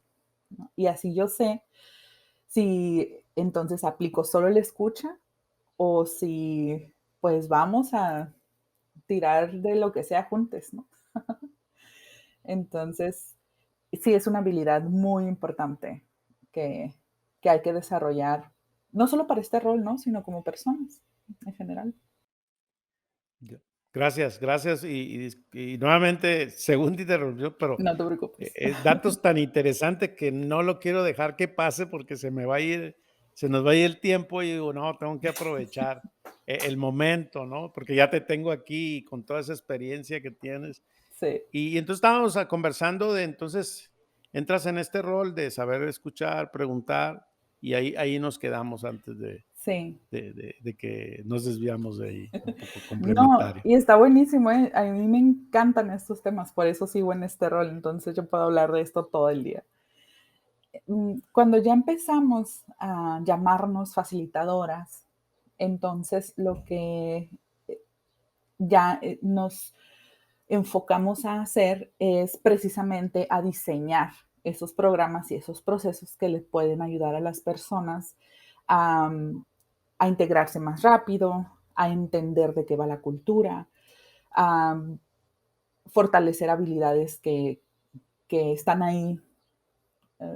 ¿No? Y así yo sé si entonces aplico solo el escucha o si pues vamos a tirar de lo que sea juntos, ¿no? Entonces, sí es una habilidad muy importante que, que hay que desarrollar, no solo para este rol, ¿no? Sino como personas en general. Gracias, gracias. Y nuevamente, segunda interrupción, pero No te preocupes. datos tan interesantes que no lo quiero dejar que pase porque se me va a ir, se nos va a ir el tiempo y digo, no, tengo que aprovechar el momento, ¿no? Porque ya te tengo aquí con toda esa experiencia que tienes. Sí, Y entonces estábamos conversando de entonces entras en este rol de saber escuchar, preguntar, y ahí nos quedamos antes sí. de que nos desviamos de ahí, un poco No, complementario. y está buenísimo, ¿eh? A mí me encantan estos temas, por eso sigo en este rol, entonces yo puedo hablar de esto todo el día. Cuando ya empezamos a llamarnos facilitadoras, entonces lo que ya nos enfocamos a hacer es precisamente a diseñar esos programas y esos procesos que le pueden ayudar a las personas a, a integrarse más rápido, a entender de qué va la cultura, a fortalecer habilidades que están ahí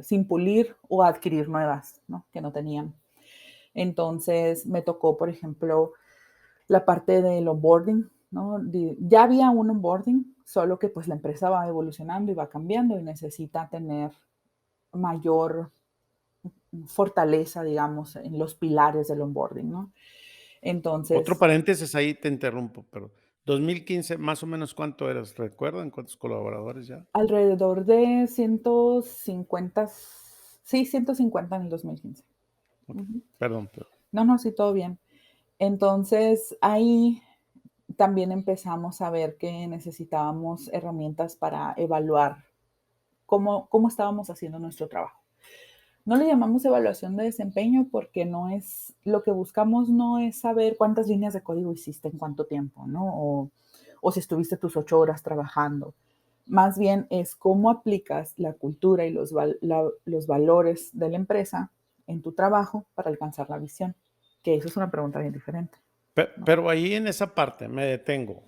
sin pulir o adquirir nuevas, ¿no? Que no tenían. Entonces me tocó, por ejemplo, la parte del onboarding, ¿no? Ya había un onboarding, solo que pues la empresa va evolucionando y va cambiando y necesita tener mayor fortaleza, digamos, en los pilares del onboarding, ¿no? Otro Entonces, paréntesis, ahí te interrumpo, pero 2015, más o menos, ¿cuánto eras? ¿Recuerdan cuántos colaboradores ya? alrededor de 150, sí, 150 en el 2015. Okey, Ujú. perdón, No, no, sí, todo bien. Entonces, ahí también empezamos a ver que necesitábamos herramientas para evaluar cómo estábamos haciendo nuestro trabajo. No le llamamos evaluación de desempeño porque no es, lo que buscamos no es saber cuántas líneas de código hiciste en cuánto tiempo, ¿no? O si estuviste tus 8 horas trabajando. Más bien es cómo aplicas la cultura y los valores de la empresa en tu trabajo para alcanzar la visión, que eso es una pregunta bien diferente, ¿no? pero ahí en esa parte me detengo.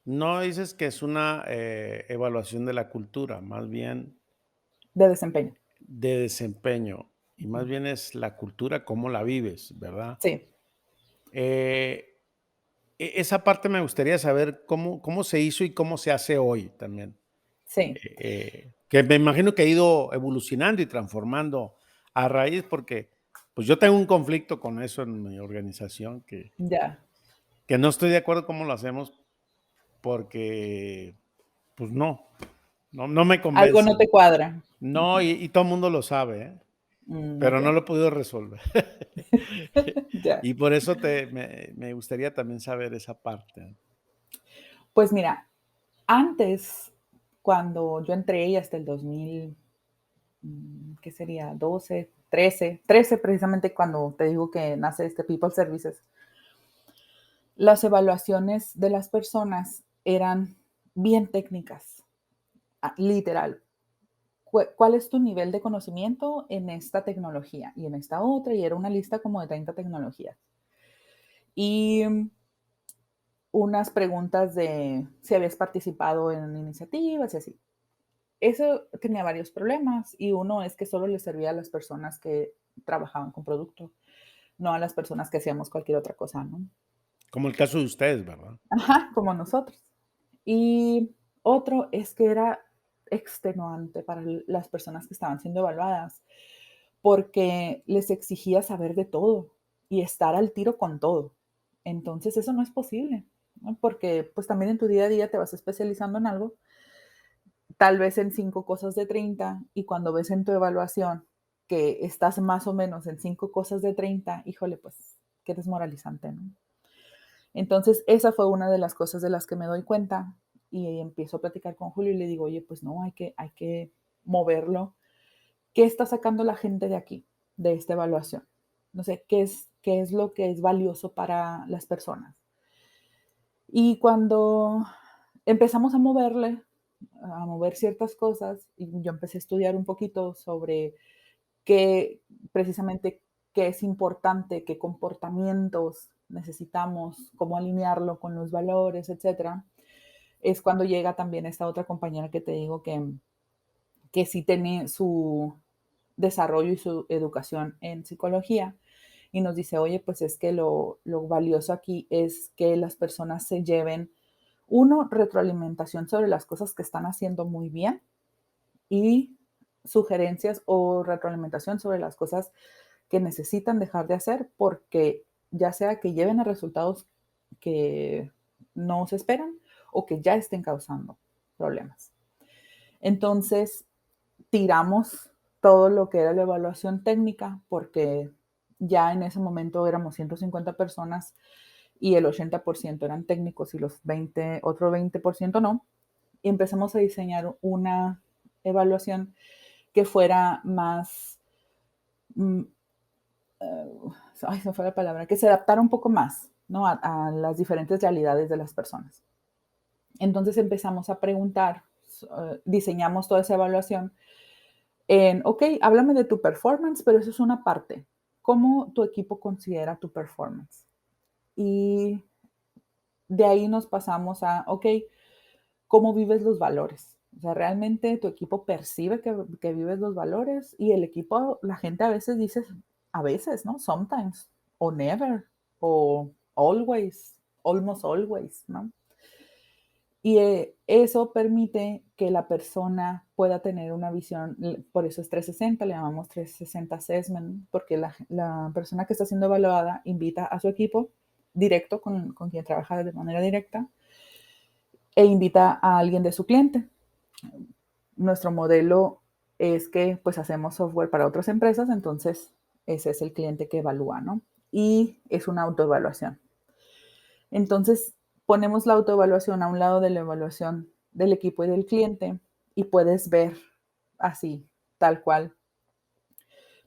No dices que es una, evaluación de la cultura, más bien De desempeño. de desempeño, y Ujú. más bien es la cultura, cómo la vives, ¿verdad? Sí, Eh, esa parte me gustaría saber cómo se hizo y cómo se hace hoy también. sí, Que me imagino que ha ido evolucionando y transformando a raíz, porque, pues, yo tengo un conflicto con eso en mi organización, ya. que no estoy de acuerdo cómo lo hacemos, porque, pues, no me Algo convence. no te cuadra. No, Ujú. y todo el mundo lo sabe, ¿eh? Pero no Ok. lo he podido resolver. Ya. Y por eso me gustaría también saber esa parte. Pues mira, antes, cuando yo entré y hasta el 2000, ¿qué sería? 12, 13 precisamente cuando te digo que nace este People Services, las evaluaciones de las personas eran bien técnicas, literal. ¿Cuál es tu nivel de conocimiento en esta tecnología y en esta otra? Y era una lista como de 30 tecnologías. Y unas preguntas de si habías participado en iniciativas y así. Eso tenía varios problemas y uno es que solo le servía a las personas que trabajaban con producto, no a las personas que hacíamos cualquier otra cosa, ¿no? Como el caso de ustedes, ¿verdad? Ajá, como nosotros. Y otro es que era extenuante para las personas que estaban siendo evaluadas, porque les exigía saber de todo y estar al tiro con todo. Entonces eso no es posible, ¿no? Porque pues también en tu día a día te vas especializando en algo, tal vez en 5 cosas de 30 y cuando ves en tu evaluación que estás más o menos en 5 cosas de 30, híjole, pues qué desmoralizante, ¿no? Entonces, esa fue una de las cosas de las que me doy cuenta y empiezo a platicar con Julio y le digo, oye, pues no, hay que moverlo. ¿Qué está sacando la gente de aquí, de esta evaluación? No sé, ¿qué es lo que es valioso para las personas? Y cuando empezamos a mover ciertas cosas, y yo empecé a estudiar un poquito sobre qué, precisamente, qué es importante, qué comportamientos necesitamos, cómo alinearlo con los valores, etcétera, es cuando llega también esta otra compañera que te digo que sí tiene su desarrollo y su educación en psicología y nos dice, oye, pues es que lo valioso aquí es que las personas se lleven, uno, retroalimentación sobre las cosas que están haciendo muy bien y sugerencias o retroalimentación sobre las cosas que necesitan dejar de hacer porque ya sea que lleven a resultados que no se esperan o que ya estén causando problemas. Entonces, tiramos todo lo que era la evaluación técnica porque ya en ese momento éramos 150 personas y el 80% eran técnicos y otro 20% no. Y empezamos a diseñar una evaluación que fuera más, mm, ay, se me fue la palabra, que se adaptara un poco más, ¿no? A las diferentes realidades de las personas. Entonces empezamos a preguntar, diseñamos toda esa evaluación en, ok, háblame de tu performance, pero eso es una parte. ¿Cómo tu equipo considera tu performance? Y de ahí nos pasamos a, ok, ¿cómo vives los valores? O sea, realmente tu equipo percibe que vives los valores y el equipo, la gente a veces dice, a veces, ¿no? Sometimes, o never, o always, almost always, ¿no? Y eso permite que la persona pueda tener una visión, por eso es 360, le llamamos 360 Assessment, porque la persona que está siendo evaluada invita a su equipo directo con quien trabaja de manera directa e invita a alguien de su cliente. Nuestro modelo es que pues hacemos software para otras empresas, entonces ese es el cliente que evalúa, ¿no? Y es una autoevaluación. Entonces ponemos la autoevaluación a un lado de la evaluación del equipo y del cliente y puedes ver así, tal cual,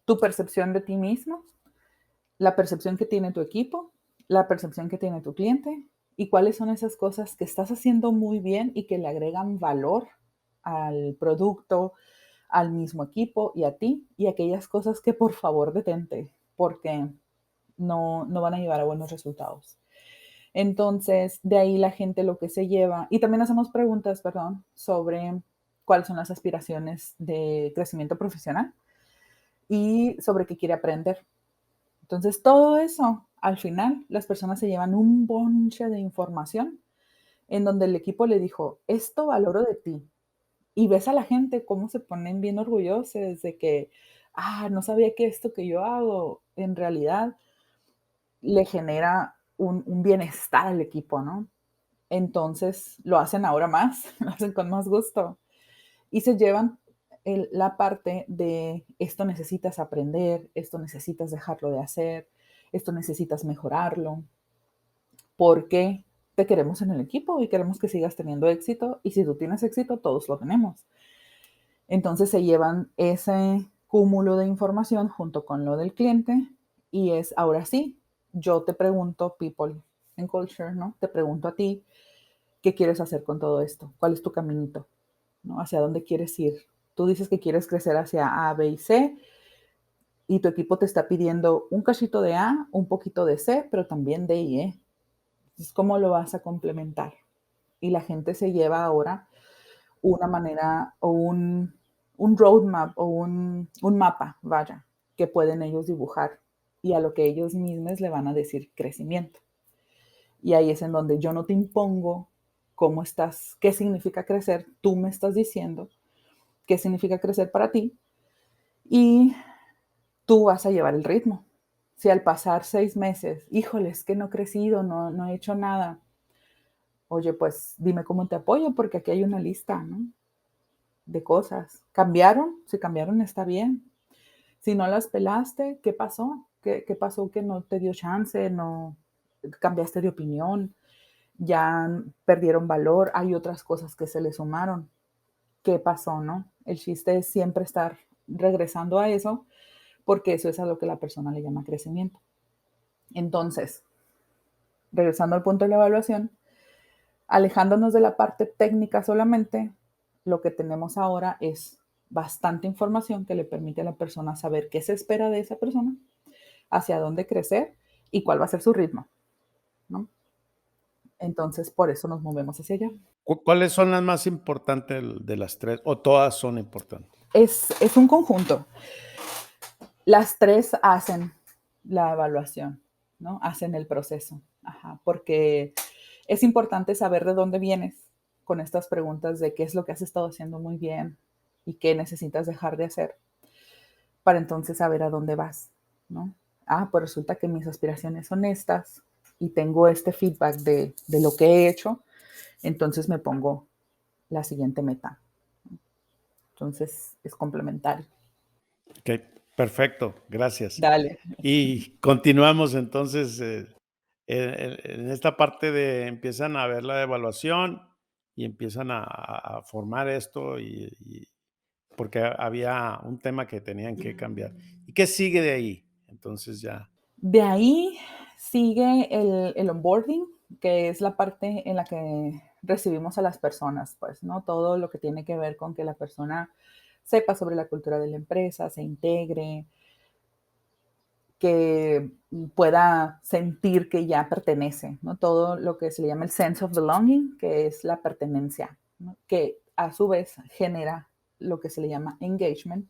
tu percepción de ti mismo, la percepción que tiene tu equipo, la percepción que tiene tu cliente y cuáles son esas cosas que estás haciendo muy bien y que le agregan valor al producto, al mismo equipo y a ti, y aquellas cosas que por favor detente, porque no van a llevar a buenos resultados. Entonces, de ahí la gente lo que se lleva, y también hacemos preguntas, perdón, sobre cuáles son las aspiraciones de crecimiento profesional y sobre qué quiere aprender. Entonces, todo eso, al final, las personas se llevan un bonche de información en donde el equipo le dijo, esto valoro de ti. Y ves a la gente cómo se ponen bien orgullosos de que, no sabía que esto que yo hago en realidad le genera un bienestar al equipo, ¿no? Entonces lo hacen ahora más, lo hacen con más gusto y se llevan la parte de esto necesitas aprender, esto necesitas dejarlo de hacer, esto necesitas mejorarlo, porque te queremos en el equipo y queremos que sigas teniendo éxito y si tú tienes éxito, todos lo tenemos. Entonces se llevan ese cúmulo de información junto con lo del cliente y es ahora sí, yo te pregunto, People and Culture, ¿no? Te pregunto a ti, ¿qué quieres hacer con todo esto? ¿Cuál es tu caminito? ¿No? ¿Hacia dónde quieres ir? Tú dices que quieres crecer hacia A, B y C y tu equipo te está pidiendo un cachito de A, un poquito de C, pero también D y E. Entonces, ¿cómo lo vas a complementar? Y la gente se lleva ahora una manera o un roadmap o un mapa, vaya, que pueden ellos dibujar y a lo que ellos mismos le van a decir crecimiento. Y ahí es en donde yo no te impongo cómo estás, qué significa crecer, tú me estás diciendo qué significa crecer para ti y tú vas a llevar el ritmo. Si al pasar 6 meses, híjole, es que no he crecido, no he hecho nada, oye, pues dime cómo te apoyo porque aquí hay una lista, ¿no? De cosas. ¿Cambiaron? Si cambiaron está bien. Si no las pelaste, ¿qué pasó? ¿Qué pasó que no te dio chance? ¿No cambiaste de opinión? ¿Ya perdieron valor? Hay otras cosas que se le sumaron. ¿Qué pasó, no? El chiste es siempre estar regresando a eso porque eso es a lo que la persona le llama crecimiento. Entonces, regresando al punto de la evaluación, alejándonos de la parte técnica solamente, lo que tenemos ahora es bastante información que le permite a la persona saber qué se espera de esa persona, hacia dónde crecer y cuál va a ser su ritmo, ¿no? Entonces, por eso nos movemos hacia allá. ¿Cuáles son las más importantes de las tres? ¿O todas son importantes? Es un conjunto. Las tres hacen la evaluación, ¿no? Hacen el proceso. Ajá, porque es importante saber de dónde vienes con estas preguntas de qué es lo que has estado haciendo muy bien y qué necesitas dejar de hacer para entonces saber a dónde vas, ¿no? Ah, pues resulta que mis aspiraciones son estas y tengo este feedback de lo que he hecho, entonces me pongo la siguiente meta. Entonces es complementario. Ok, perfecto, gracias. Dale. Y continuamos entonces en esta parte de empiezan a ver la evaluación y empiezan a formar esto porque había un tema que tenían que cambiar. ¿Y qué sigue de ahí? Entonces ya. De ahí sigue el onboarding, que es la parte en la que recibimos a las personas, pues, ¿no? Todo lo que tiene que ver con que la persona sepa sobre la cultura de la empresa, se integre, que pueda sentir que ya pertenece, ¿no? Todo lo que se le llama el sense of belonging, que es la pertenencia, ¿no? Que a su vez genera lo que se le llama engagement,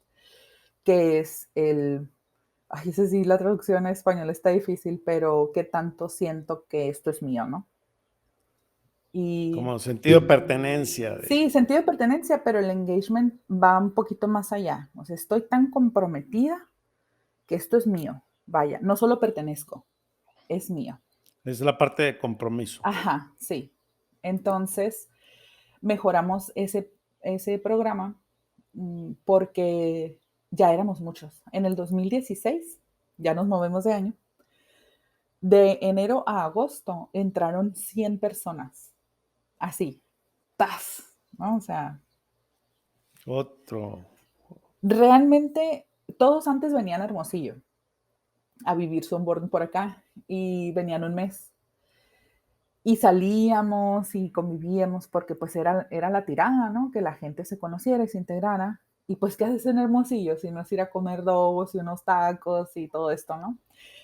que es ay, ese sí, la traducción en español está difícil, pero qué tanto siento que esto es mío, ¿no? Y Como sentido de pertenencia. sí, sentido de pertenencia, pero el engagement va un poquito más allá. O sea, estoy tan comprometida que esto es mío. Vaya, no solo pertenezco, es mío. Es la parte de compromiso. Ajá, sí. Entonces, mejoramos ese programa porque ya éramos muchos. En el 2016, ya nos movemos de año, de enero a agosto entraron 100 personas. Así, ¡tas! ¿No? O sea, Otro. realmente todos antes venían a Hermosillo a vivir su onboarding por acá y venían un mes. Y salíamos y convivíamos porque pues era la tirada, ¿no? Que la gente se conociera y se integrara. Y pues, ¿qué haces en Hermosillo? Si no es ir a comer dobos y unos tacos y todo esto, ¿no?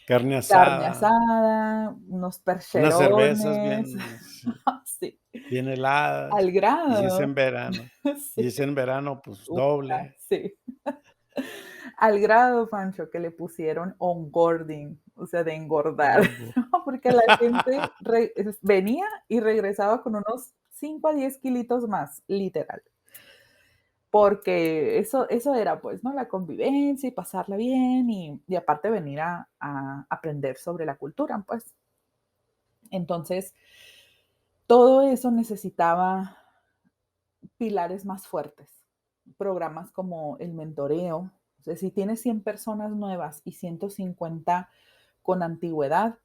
Carne Carne asada, asada, unos unas cervezas percherones, bien, sí, bien heladas, al y si es grado, en verano. Y sí, es en verano, pues puta, doble. sí. Al grado, Pancho, que le pusieron onboarding, o sea, de engordar, Onboard. ¿no? Porque la gente venía y regresaba con unos 5 a 10 kilitos más, literal. Porque eso era, pues, ¿no? La convivencia y pasarla bien y aparte venir a aprender sobre la cultura, pues. Entonces, todo eso necesitaba pilares más fuertes, programas como el mentoreo. O sea, si tienes 100 personas nuevas y 150 con antigüedad,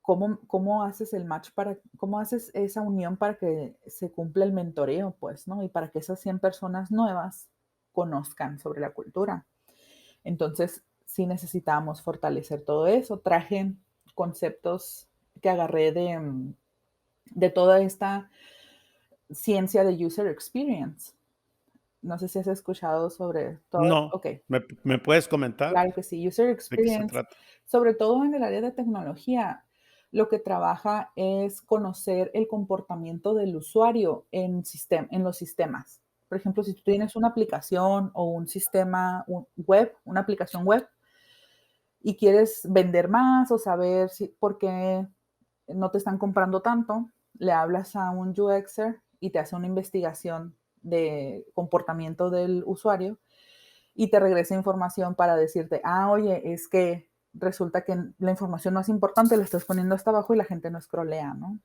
¿cómo haces el match cómo haces esa unión para que se cumpla el mentoreo, pues, ¿no? Y para que esas 100 personas nuevas conozcan sobre la cultura. Entonces, sí necesitábamos fortalecer todo eso. Traje conceptos que agarré de toda esta ciencia de user experience. No sé si has escuchado sobre todo. No, Ok, ¿me puedes comentar claro que sí. User de qué se experience, trata? sobre todo en el área de tecnología, lo que trabaja es conocer el comportamiento del usuario en los sistemas. Por ejemplo, si tú tienes una aplicación o un sistema web, una aplicación web, y quieres vender más o saber por qué no te están comprando tanto, le hablas a un UXer y te hace una investigación de comportamiento del usuario y te regresa información para decirte, oye, es que resulta que la información más importante la estás poniendo hasta abajo y la gente no scrollea, ¿no?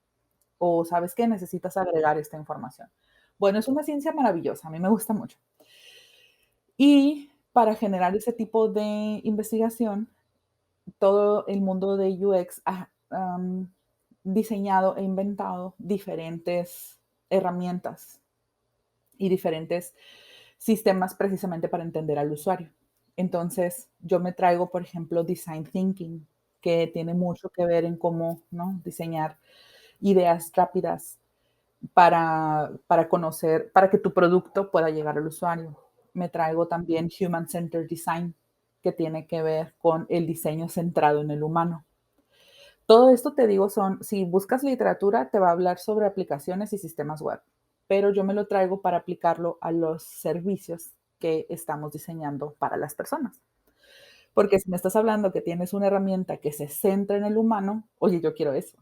O sabes que necesitas agregar esta información. Bueno, es una ciencia maravillosa, a mí me gusta mucho. Y para generar ese tipo de investigación, todo el mundo de UX ha diseñado e inventado diferentes herramientas y diferentes sistemas precisamente para entender al usuario. Entonces, yo me traigo, por ejemplo, Design Thinking, que tiene mucho que ver en cómo, ¿no? Diseñar ideas rápidas para conocer, para que tu producto pueda llegar al usuario. Me traigo también Human Centered Design, que tiene que ver con el diseño centrado en el humano. Todo esto te digo si buscas literatura, te va a hablar sobre aplicaciones y sistemas web, pero yo me lo traigo para aplicarlo a los servicios que estamos diseñando para las personas. Porque si me estás hablando que tienes una herramienta que se centra en el humano, oye, yo quiero eso,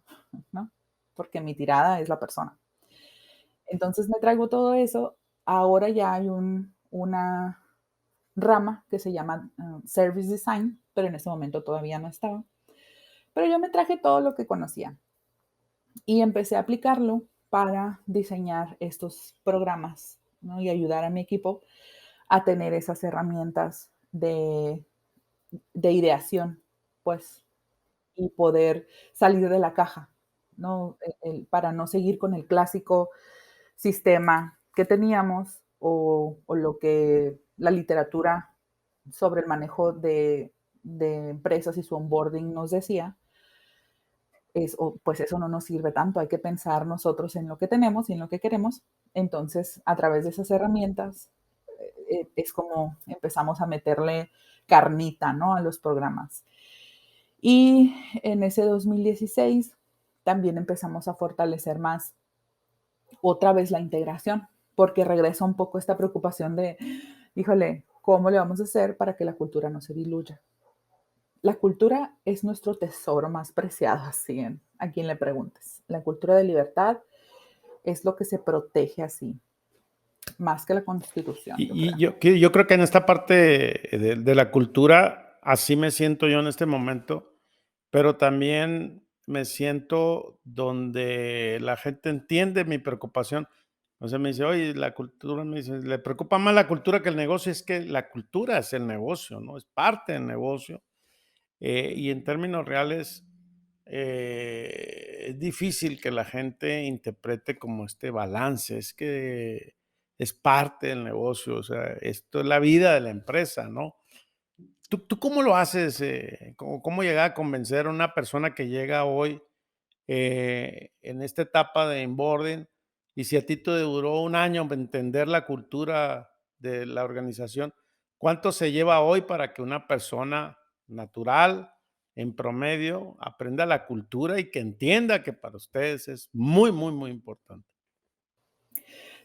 ¿no? Porque mi tirada es la persona. Entonces me traigo todo eso. Ahora ya hay una rama que se llama Service Design, pero en ese momento todavía no estaba. Pero yo me traje todo lo que conocía y empecé a aplicarlo para diseñar estos programas, ¿no? Y ayudar a mi equipo a tener esas herramientas de ideación, pues, y poder salir de la caja, ¿no? Para no seguir con el clásico sistema que teníamos o lo que la literatura sobre el manejo de empresas y su onboarding nos decía, pues eso no nos sirve tanto, hay que pensar nosotros en lo que tenemos y en lo que queremos. Entonces, a través de esas herramientas, es como empezamos a meterle carnita, ¿no? A los programas. Y en ese 2016 también empezamos a fortalecer más otra vez la integración, porque regresa un poco esta preocupación de, híjole, ¿cómo le vamos a hacer para que la cultura no se diluya? La cultura es nuestro tesoro más preciado, así a quien le preguntes. La cultura de libertad es lo que se protege así, más que la constitución, yo creo. Yo creo que en esta parte de la cultura, así me siento yo en este momento, pero también me siento donde la gente entiende mi preocupación. O sea, me dice, oye, la cultura, me dice, le preocupa más la cultura que el negocio. Es que la cultura es el negocio, ¿no? Es parte del negocio. Y en términos reales, es difícil que la gente interprete como este balance. Es que es parte del negocio, o sea, esto es la vida de la empresa, ¿no? ¿Tú cómo lo haces? ¿Cómo llegar a convencer a una persona que llega hoy en esta etapa de onboarding? Y si a ti te duró un año entender la cultura de la organización, ¿cuánto se lleva hoy para que una persona natural, en promedio, aprenda la cultura y que entienda que para ustedes es muy, muy, muy importante?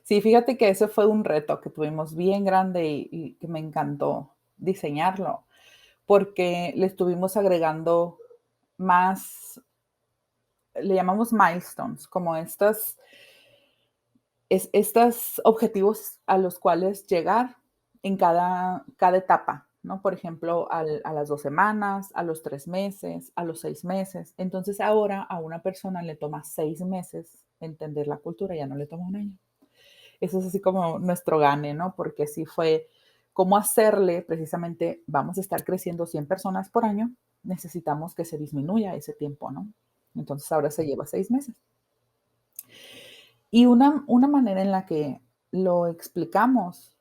Sí, fíjate que ese fue un reto que tuvimos bien grande y que me encantó diseñarlo, porque le estuvimos agregando más, le llamamos milestones, como estos objetivos a los cuales llegar en cada etapa, ¿no? Por ejemplo, a las 2 semanas, a los 3 meses, a los 6 meses. Entonces ahora a una persona le toma 6 meses entender la cultura, ya no le toma un año. Eso es así como nuestro gane, ¿no? Porque sí fue cómo hacerle, precisamente, vamos a estar creciendo 100 personas por año, necesitamos que se disminuya ese tiempo, ¿no? Entonces ahora se lleva 6 meses. Y una manera en la que lo explicamos,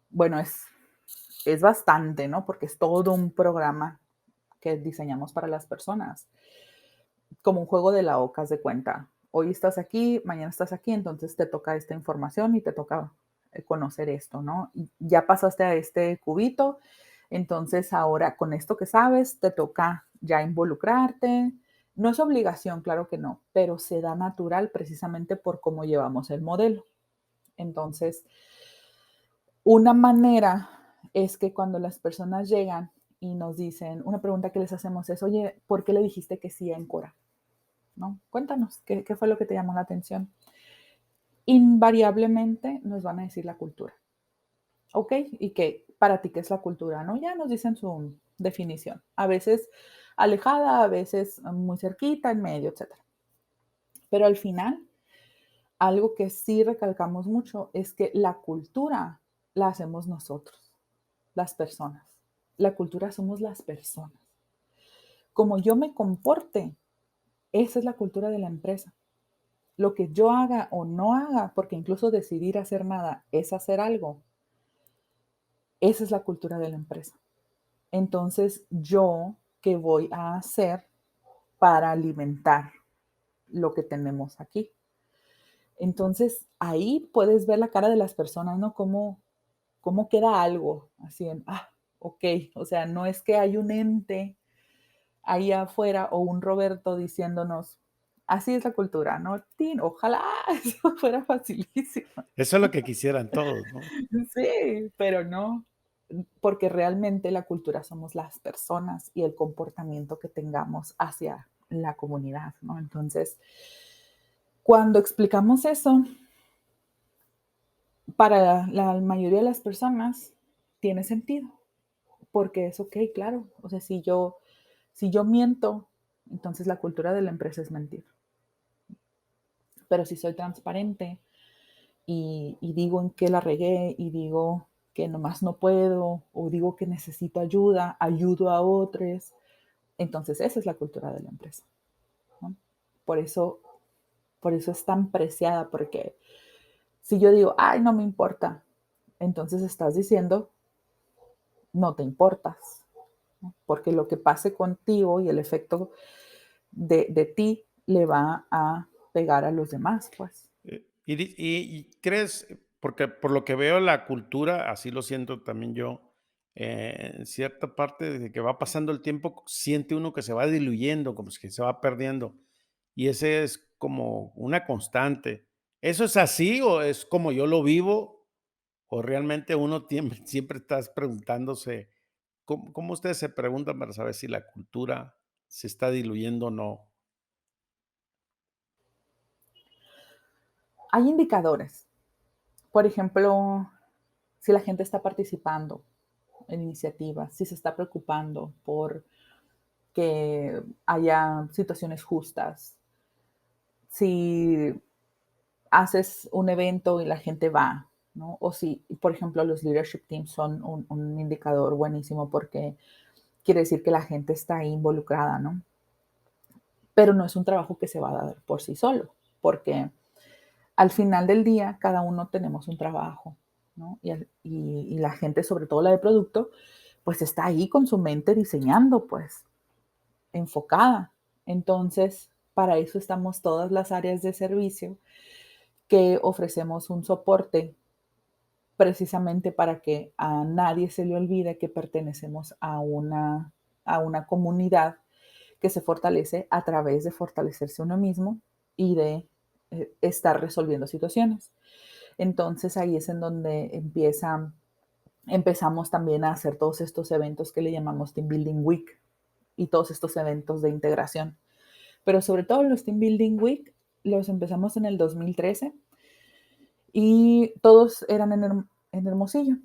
bueno, es bastante, ¿no? Porque es todo un programa que diseñamos para las personas, como un juego de la oca, haz de cuenta. Hoy estás aquí, mañana estás aquí, entonces te toca esta información y te toca conocer esto, ¿no? Y ya pasaste a este cubito, entonces ahora con esto que sabes, te toca ya involucrarte. No es obligación, claro que no, pero se da natural precisamente por cómo llevamos el modelo. Entonces, una manera es que cuando las personas llegan y nos dicen, una pregunta que les hacemos es, oye, ¿por qué le dijiste que sí a Encora? ¿No? Cuéntanos, ¿qué fue lo que te llamó la atención? Invariablemente nos van a decir la cultura. ¿Ok? ¿Y qué para ti qué es la cultura? ¿No? Ya nos dicen su definición. A veces alejada, a veces muy cerquita, en medio, etcétera. Pero al final, algo que sí recalcamos mucho es que la cultura la hacemos nosotros, las personas. La cultura somos las personas. Como yo me comporte, esa es la cultura de la empresa. Lo que yo haga o no haga, porque incluso decidir hacer nada es hacer algo, esa es la cultura de la empresa. Entonces, ¿yo qué voy a hacer para alimentar lo que tenemos aquí? Entonces, ahí puedes ver la cara de las personas, ¿no? Cómo queda algo, así en, ok, o sea, no es que hay un ente ahí afuera o un Roberto diciéndonos, así es la cultura, ¿no? Tin, ojalá eso fuera facilísimo. Eso es lo que quisieran todos, ¿no? Sí, pero no. porque realmente la cultura somos las personas y el comportamiento que tengamos hacia la comunidad, ¿no? Entonces, cuando explicamos eso, para la mayoría de las personas tiene sentido, porque es ok, claro. O sea, si yo miento, entonces la cultura de la empresa es mentir. Pero si soy transparente y digo en qué la regué y digo que nomás no puedo o digo que necesito ayuda, ayudo a otros, entonces esa es la cultura de la empresa, ¿no? Por eso, por eso es tan preciada, porque si yo digo, ay, no me importa, entonces estás diciendo, no te importas, ¿no? Porque lo que pase contigo y el efecto de ti le va a pegar a los demás, pues. Y crees, porque por lo que veo la cultura, así lo siento también yo, en cierta parte de que va pasando el tiempo, siente uno que se va diluyendo, como que se va perdiendo. Y ese es como una constante. ¿Eso es así o es como yo lo vivo? ¿O realmente uno siempre estás preguntándose, cómo ustedes se preguntan para saber si la cultura se está diluyendo o no? Hay indicadores. Por ejemplo, si la gente está participando en iniciativas, si se está preocupando por que haya situaciones justas, si haces un evento y la gente va, ¿no? O si, por ejemplo, los leadership teams son un indicador buenísimo porque quiere decir que la gente está ahí involucrada, ¿no? Pero no es un trabajo que se va a dar por sí solo, porque al final del día cada uno tenemos un trabajo, ¿no? Y la gente, sobre todo la de producto, pues está ahí con su mente diseñando, pues, enfocada. Entonces, para eso estamos todas las áreas de servicio que ofrecemos un soporte precisamente para que a nadie se le olvide que pertenecemos a una comunidad que se fortalece a través de fortalecerse uno mismo y de estar resolviendo situaciones. Entonces ahí es en donde empezamos también a hacer todos estos eventos que le llamamos Team Building Week y todos estos eventos de integración. Pero sobre todo los Team Building Week los empezamos en el 2013 y todos eran en Hermosillo.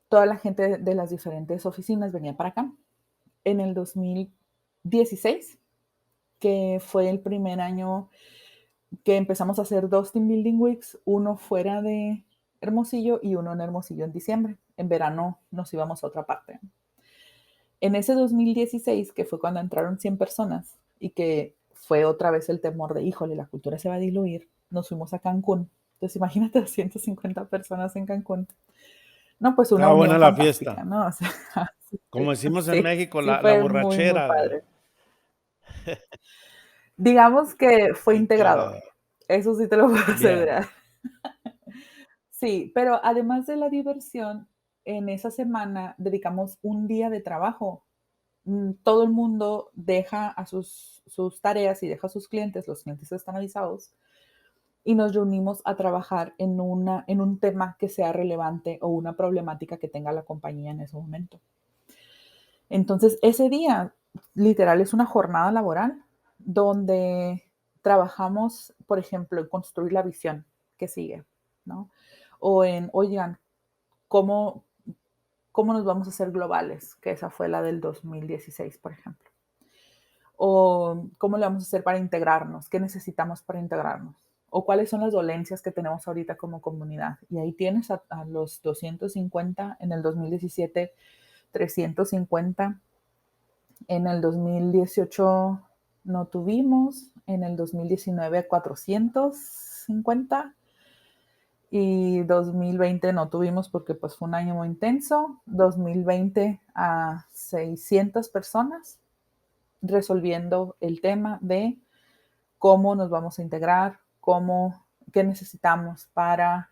Toda la gente de las diferentes oficinas venía para acá. En el 2016, que fue el primer año que empezamos a hacer dos Team Building Weeks, uno fuera de Hermosillo y uno en Hermosillo en diciembre. En verano nos íbamos a otra parte. En ese 2016, que fue cuando entraron 100 personas y que fue otra vez el temor de, híjole, la cultura se va a diluir, nos fuimos a Cancún. Entonces imagínate 250 personas en Cancún. No, pues una Estaba buena unión la fantástica, fiesta. ¿no? O sea, Como decimos en sí, México, sí la fue muy, muy borrachera. padre. Digamos que fue Qué integrador. cagado. Eso sí te lo puedo Bien. asegurar. Sí, pero además de la diversión, en esa semana dedicamos un día de trabajo. Todo el mundo deja a sus tareas y deja a sus clientes, los clientes están avisados, y nos reunimos a trabajar en un tema que sea relevante o una problemática que tenga la compañía en ese momento. Entonces, ese día, literal, es una jornada laboral donde trabajamos, por ejemplo, en construir la visión que sigue, ¿no? O en, oigan, ¿cómo, cómo nos vamos a hacer globales? Que esa fue la del 2016, por ejemplo. O cómo le vamos a hacer para integrarnos, qué necesitamos para integrarnos, o cuáles son las dolencias que tenemos ahorita como comunidad. Y ahí tienes a los 250 en el 2017, 350 en el 2018 no tuvimos, en el 2019 450 y 2020 no tuvimos porque pues fue un año muy intenso. 2020 a 600 personas resolviendo el tema de cómo nos vamos a integrar, qué necesitamos para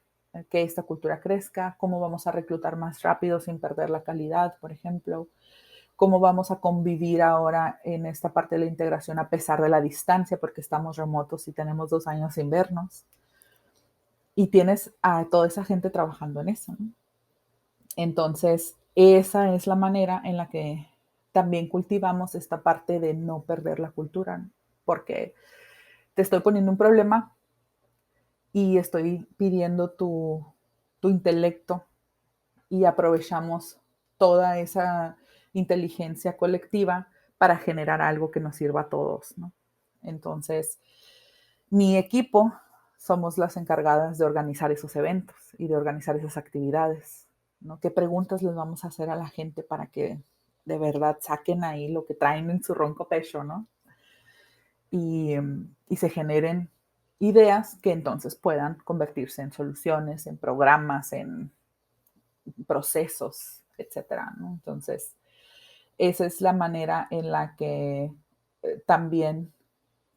que esta cultura crezca, cómo vamos a reclutar más rápido sin perder la calidad, por ejemplo, cómo vamos a convivir ahora en esta parte de la integración a pesar de la distancia, porque estamos remotos y tenemos 2 años sin vernos. Y tienes a toda esa gente trabajando en eso, ¿no? Entonces, esa es la manera en la que también cultivamos esta parte de no perder la cultura, ¿no? Porque te estoy poniendo un problema y estoy pidiendo tu intelecto y aprovechamos toda esa inteligencia colectiva para generar algo que nos sirva a todos, ¿no? Entonces, mi equipo somos las encargadas de organizar esos eventos y de organizar esas actividades, ¿no? ¿Qué preguntas les vamos a hacer a la gente para que de verdad saquen ahí lo que traen en su ronco pecho, ¿no? Y se generen ideas que entonces puedan convertirse en soluciones, en programas, en procesos, etcétera, ¿no? Entonces, esa es la manera en la que también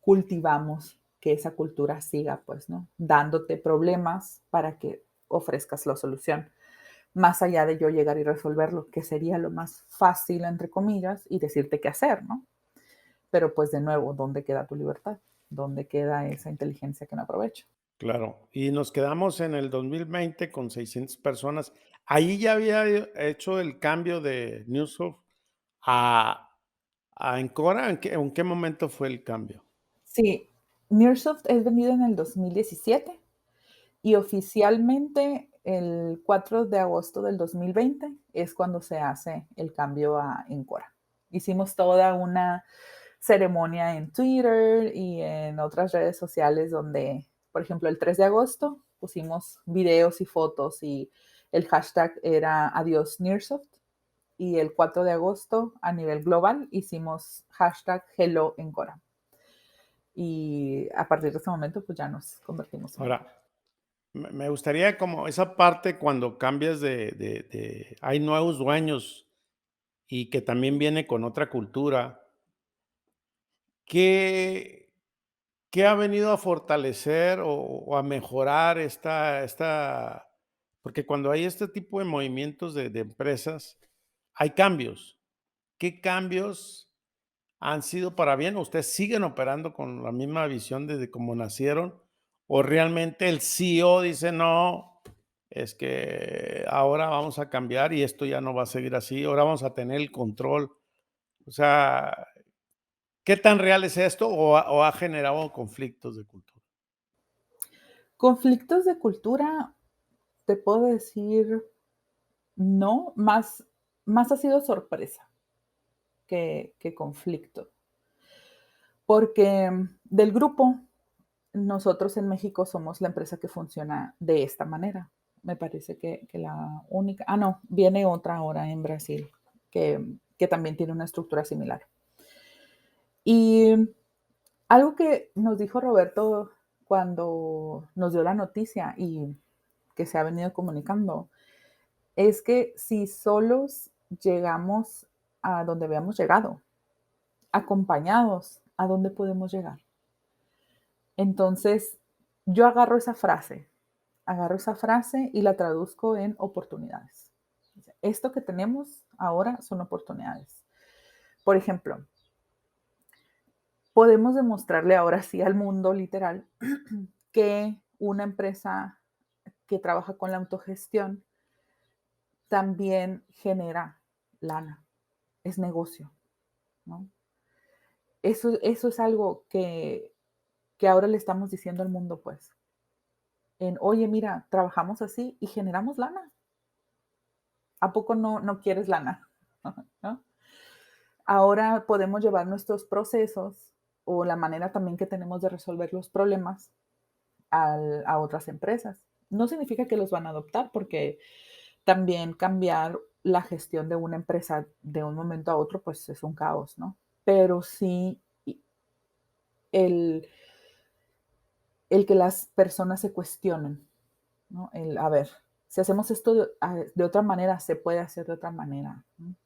cultivamos que esa cultura siga, pues, ¿no? Dándote problemas para que ofrezcas la solución, más allá de yo llegar y resolverlo, que sería lo más fácil, entre comillas, y decirte qué hacer, ¿no? Pero pues de nuevo, ¿dónde queda tu libertad? ¿Dónde queda esa inteligencia que no aprovecho? Claro, y nos quedamos en el 2020 con 600 personas. Ahí ya había hecho el cambio de Newsoft a Encora, ¿en qué momento fue el cambio? Sí, Nearsoft es vendido en el 2017 y oficialmente el 4 de agosto del 2020 es cuando se hace el cambio a Encora. Hicimos toda una ceremonia en Twitter y en otras redes sociales donde, por ejemplo, el 3 de agosto pusimos videos y fotos y el hashtag era Adiós Nearsoft y el 4 de agosto a nivel global hicimos hashtag Hello Encora. Y a partir de ese momento pues ya nos convertimos en Ahora, Encora. me gustaría como esa parte cuando cambias hay nuevos dueños y que también viene con otra cultura. ¿Qué, qué ha venido a fortalecer o a mejorar porque cuando hay este tipo de movimientos de empresas, hay cambios? ¿Qué cambios han sido para bien? ¿Ustedes siguen operando con la misma visión desde cómo nacieron? ¿O realmente el CEO dice, no, es que ahora vamos a cambiar y esto ya no va a seguir así, ahora vamos a tener el control? O sea, ¿qué tan real es esto o ha generado conflictos de cultura? Conflictos de cultura, te puedo decir, no, más ha sido sorpresa que conflicto. Porque del grupo, nosotros en México somos la empresa que funciona de esta manera. Me parece que la única, no, viene otra ahora en Brasil que también tiene una estructura similar. Y algo que nos dijo Roberto cuando nos dio la noticia y que se ha venido comunicando es que si solos llegamos a donde habíamos llegado, acompañados, ¿a dónde podemos llegar? Entonces, yo agarro esa frase y la traduzco en oportunidades. Esto que tenemos ahora son oportunidades. Por ejemplo, podemos demostrarle ahora sí al mundo literal que una empresa que trabaja con la autogestión también genera lana, es negocio, ¿no? Eso es algo que ahora le estamos diciendo al mundo, pues, oye, mira, trabajamos así y generamos lana. ¿A poco no quieres lana? ¿No? Ahora podemos llevar nuestros procesos o la manera también que tenemos de resolver los problemas a otras empresas. No significa que los van a adoptar porque también cambiar la gestión de una empresa de un momento a otro, pues es un caos, ¿no? Pero sí el, el que las personas se cuestionen, ¿no? A ver, si hacemos esto de otra manera, se puede hacer de otra manera, ¿no?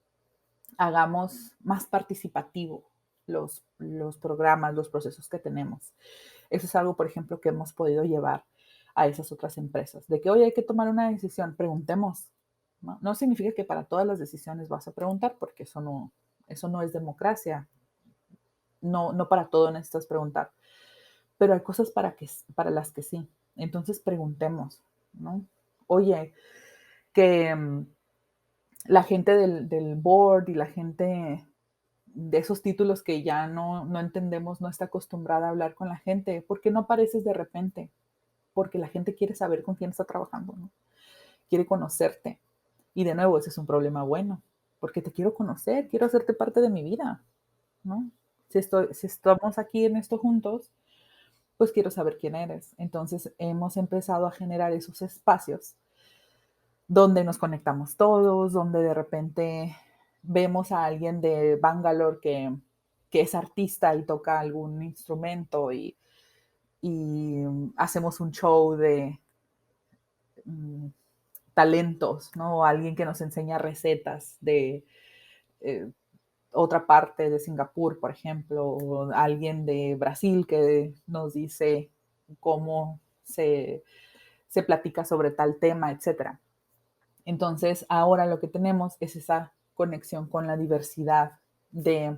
Hagamos más participativo los programas, los procesos que tenemos. Eso es algo, por ejemplo, que hemos podido llevar a esas otras empresas. De que, oye, hay que tomar una decisión, preguntemos. No, no significa que para todas las decisiones vas a preguntar, porque eso no es democracia. No, no para todo necesitas preguntar. Pero hay cosas para las que sí. Entonces preguntemos, ¿no? Oye, que la gente del board y la gente de esos títulos que ya no entendemos, no está acostumbrada a hablar con la gente. ¿Por qué no apareces de repente? Porque la gente quiere saber con quién está trabajando, ¿no? Quiere conocerte. Y de nuevo, ese es un problema bueno, porque te quiero conocer, quiero hacerte parte de mi vida, ¿no? Si estamos aquí en esto juntos, pues quiero saber quién eres. Entonces hemos empezado a generar esos espacios donde nos conectamos todos, donde de repente vemos a alguien de Bangalore que es artista y toca algún instrumento y hacemos un show de mm, talentos, ¿no? O alguien que nos enseña recetas de eh, otra parte de Singapur, por ejemplo, o alguien de Brasil que nos dice cómo se platica sobre tal tema, etcétera. Entonces, ahora lo que tenemos es esa conexión con la diversidad de,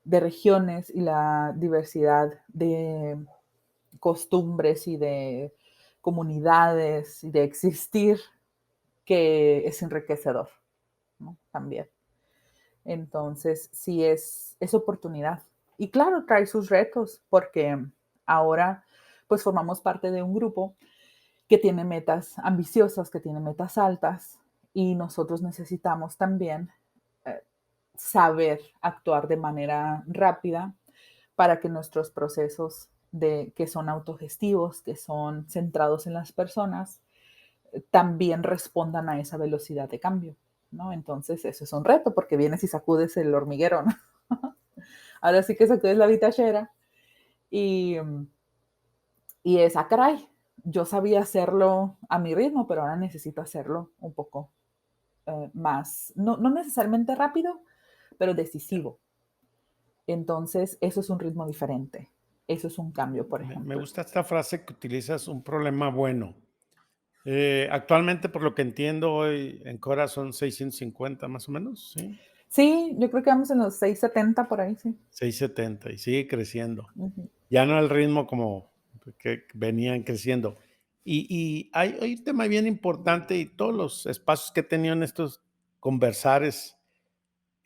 de regiones y la diversidad de costumbres y de comunidades y de existir que es enriquecedor, ¿no? También. Entonces, sí es oportunidad. Y claro, trae sus retos porque ahora pues formamos parte de un grupo que tiene metas ambiciosas, que tiene metas altas y nosotros necesitamos también eh, saber actuar de manera rápida para que nuestros procesos que son autogestivos, que son centrados en las personas, también respondan a esa velocidad de cambio, ¿no? Entonces, eso es un reto porque vienes y sacudes el hormiguero, ¿no? Ahora sí que sacudes la vitachera y, y es, caray, yo sabía hacerlo a mi ritmo, pero ahora necesito hacerlo un poco más, no necesariamente rápido, pero decisivo. Entonces, eso es un ritmo diferente. Eso es un cambio, por Me ejemplo. gusta esta frase que utilizas, un problema bueno. Actualmente, por lo que entiendo, hoy en Cora son 650 más o menos, ¿sí? Sí, yo creo que vamos en los 670 por ahí, sí. 670 y sigue creciendo. Ujú. Ya no al ritmo como que venían creciendo. Y hay un tema bien importante y todos los espacios que he tenido en estos conversares,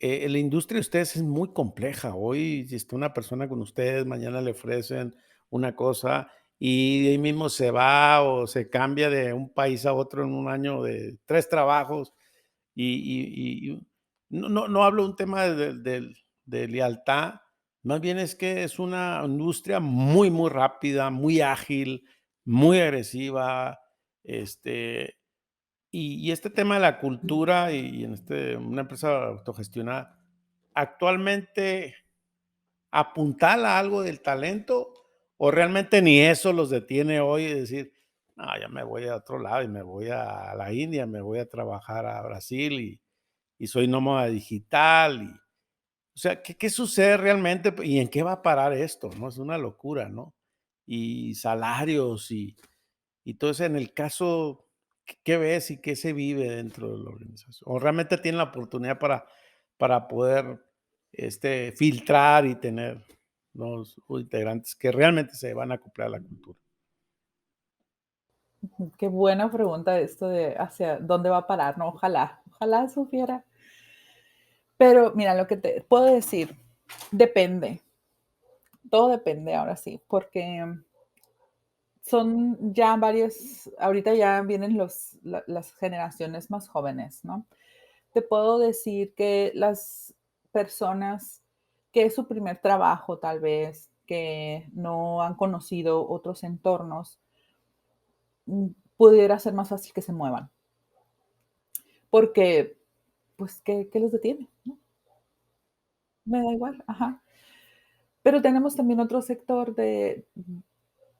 la industria de ustedes es muy compleja. Hoy, si está una persona con ustedes, mañana le ofrecen una cosa y de ahí mismo se va o se cambia de un país a otro en un año de 3 trabajos. Y no hablo de un tema de lealtad, más bien es que es una industria muy, muy rápida, muy ágil, muy agresiva, este, y este tema de la cultura y en una empresa autogestionada, actualmente, ¿apuntala algo del talento o realmente ni eso los detiene hoy de decir: "No, ya me voy a otro lado y me voy a la India, me voy a trabajar a Brasil y soy nómada digital", o sea, ¿qué sucede realmente y en qué va a parar esto?, ¿no? Es una locura, ¿no? Y salarios y todo eso, en el caso, ¿qué ves y qué se vive dentro de la organización? ¿O realmente tienen la oportunidad para poder, filtrar y tener los integrantes que realmente se van a acoplar a la cultura? Qué buena pregunta esto de hacia dónde va a parar, ¿no? Ojalá, ojalá supiera. Pero mira, lo que te puedo decir, depende, todo depende ahora sí, porque son ya varios, ahorita ya vienen las generaciones más jóvenes, ¿no? Te puedo decir que las personas que es su primer trabajo, tal vez, que no han conocido otros entornos, pudiera ser más fácil que se muevan, porque, pues, ¿qué los detiene? ¿No? Me da igual, ajá. Pero tenemos también otro sector de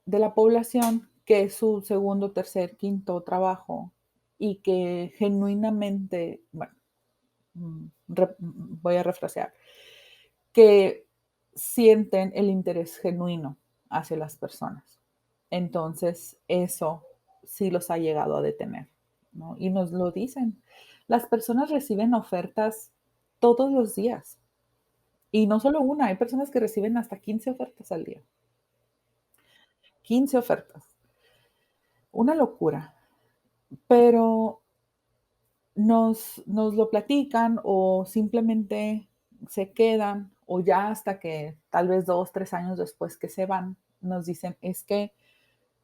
la población que es su segundo, tercer, quinto trabajo y que genuinamente, bueno, voy a refrasear, que sienten el interés genuino hacia las personas. Entonces, eso sí los ha llegado a detener, ¿no? Y nos lo dicen. Las personas reciben ofertas todos los días. Y no solo una, hay personas que reciben hasta 15 ofertas al día. 15 ofertas. Una locura. Pero nos lo platican o simplemente se quedan o ya hasta que tal vez 2, 3 años después que se van, nos dicen, es que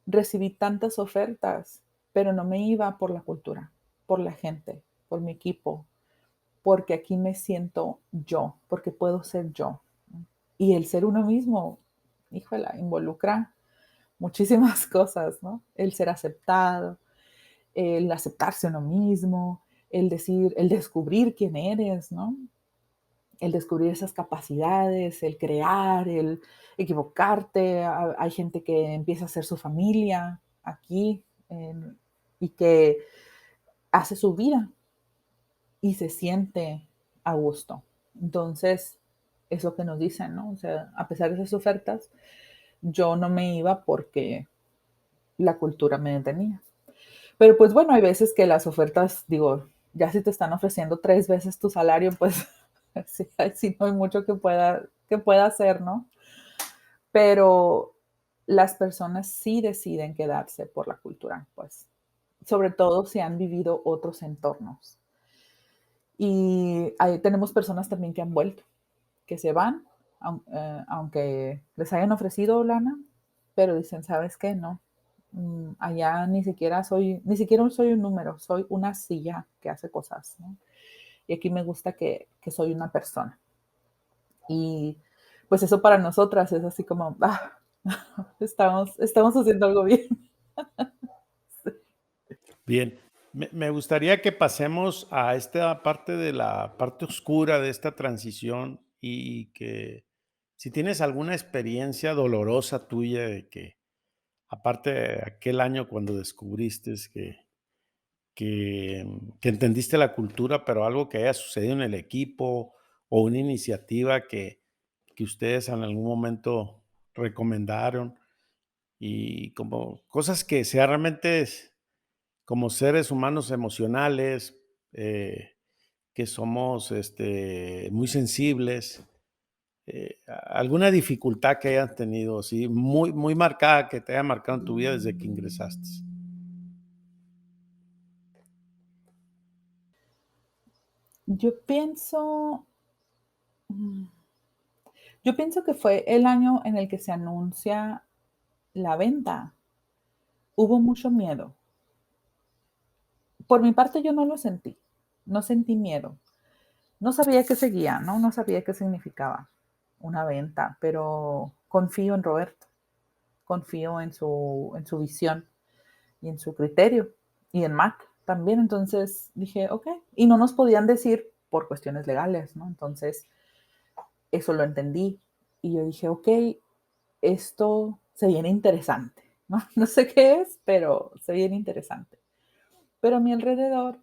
recibí tantas ofertas, pero no me iba por la cultura, por la gente, por mi equipo, porque aquí me siento yo, porque puedo ser yo. Y el ser uno mismo, híjole, involucra muchísimas cosas, ¿no? El ser aceptado, el aceptarse uno mismo, el decir, el descubrir quién eres, ¿no? El descubrir esas capacidades, el crear, el equivocarte. Hay gente que empieza a ser su familia aquí y que hace su vida y se siente a gusto. Entonces, es lo que nos dicen, ¿no? O sea, a pesar de esas ofertas, yo no me iba porque la cultura me detenía. Pero pues bueno, hay veces que las ofertas, digo, ya si te están ofreciendo 3 veces tu salario, pues sí, sí no hay mucho que pueda hacer, ¿no? Pero las personas sí deciden quedarse por la cultura, pues, sobre todo si han vivido otros entornos. Y ahí tenemos personas también que han vuelto, que se van, aunque les hayan ofrecido lana, pero dicen, ¿sabes qué? No, allá ni siquiera soy un número, soy una silla que hace cosas, ¿no? Y aquí me gusta que soy una persona. Y pues eso para nosotras es así como, estamos haciendo algo bien. Bien, me gustaría que pasemos a esta parte de la parte oscura de esta transición y que si tienes alguna experiencia dolorosa tuya de que, aparte de aquel año cuando descubriste que entendiste la cultura, pero algo que haya sucedido en el equipo o una iniciativa que ustedes en algún momento recomendaron y como cosas que sea realmente como seres humanos emocionales, que somos muy sensibles, alguna dificultad que hayas tenido, sí, muy, muy marcada, que te haya marcado en tu vida desde que ingresaste. Yo pienso, mm, yo pienso que fue el año en el que se anuncia la venta. Hubo mucho miedo. Por mi parte, yo no lo sentí. No sentí miedo. No sabía qué seguía, ¿no? No sabía qué significaba una venta, pero confío en Roberto, confío en su visión y en su criterio y en Mac también. Entonces dije, ok. Y no nos podían decir por cuestiones legales, ¿no? Entonces, eso lo entendí. Y yo dije, ok, esto se viene interesante, ¿no? No sé qué es, pero se viene interesante. Pero a mi alrededor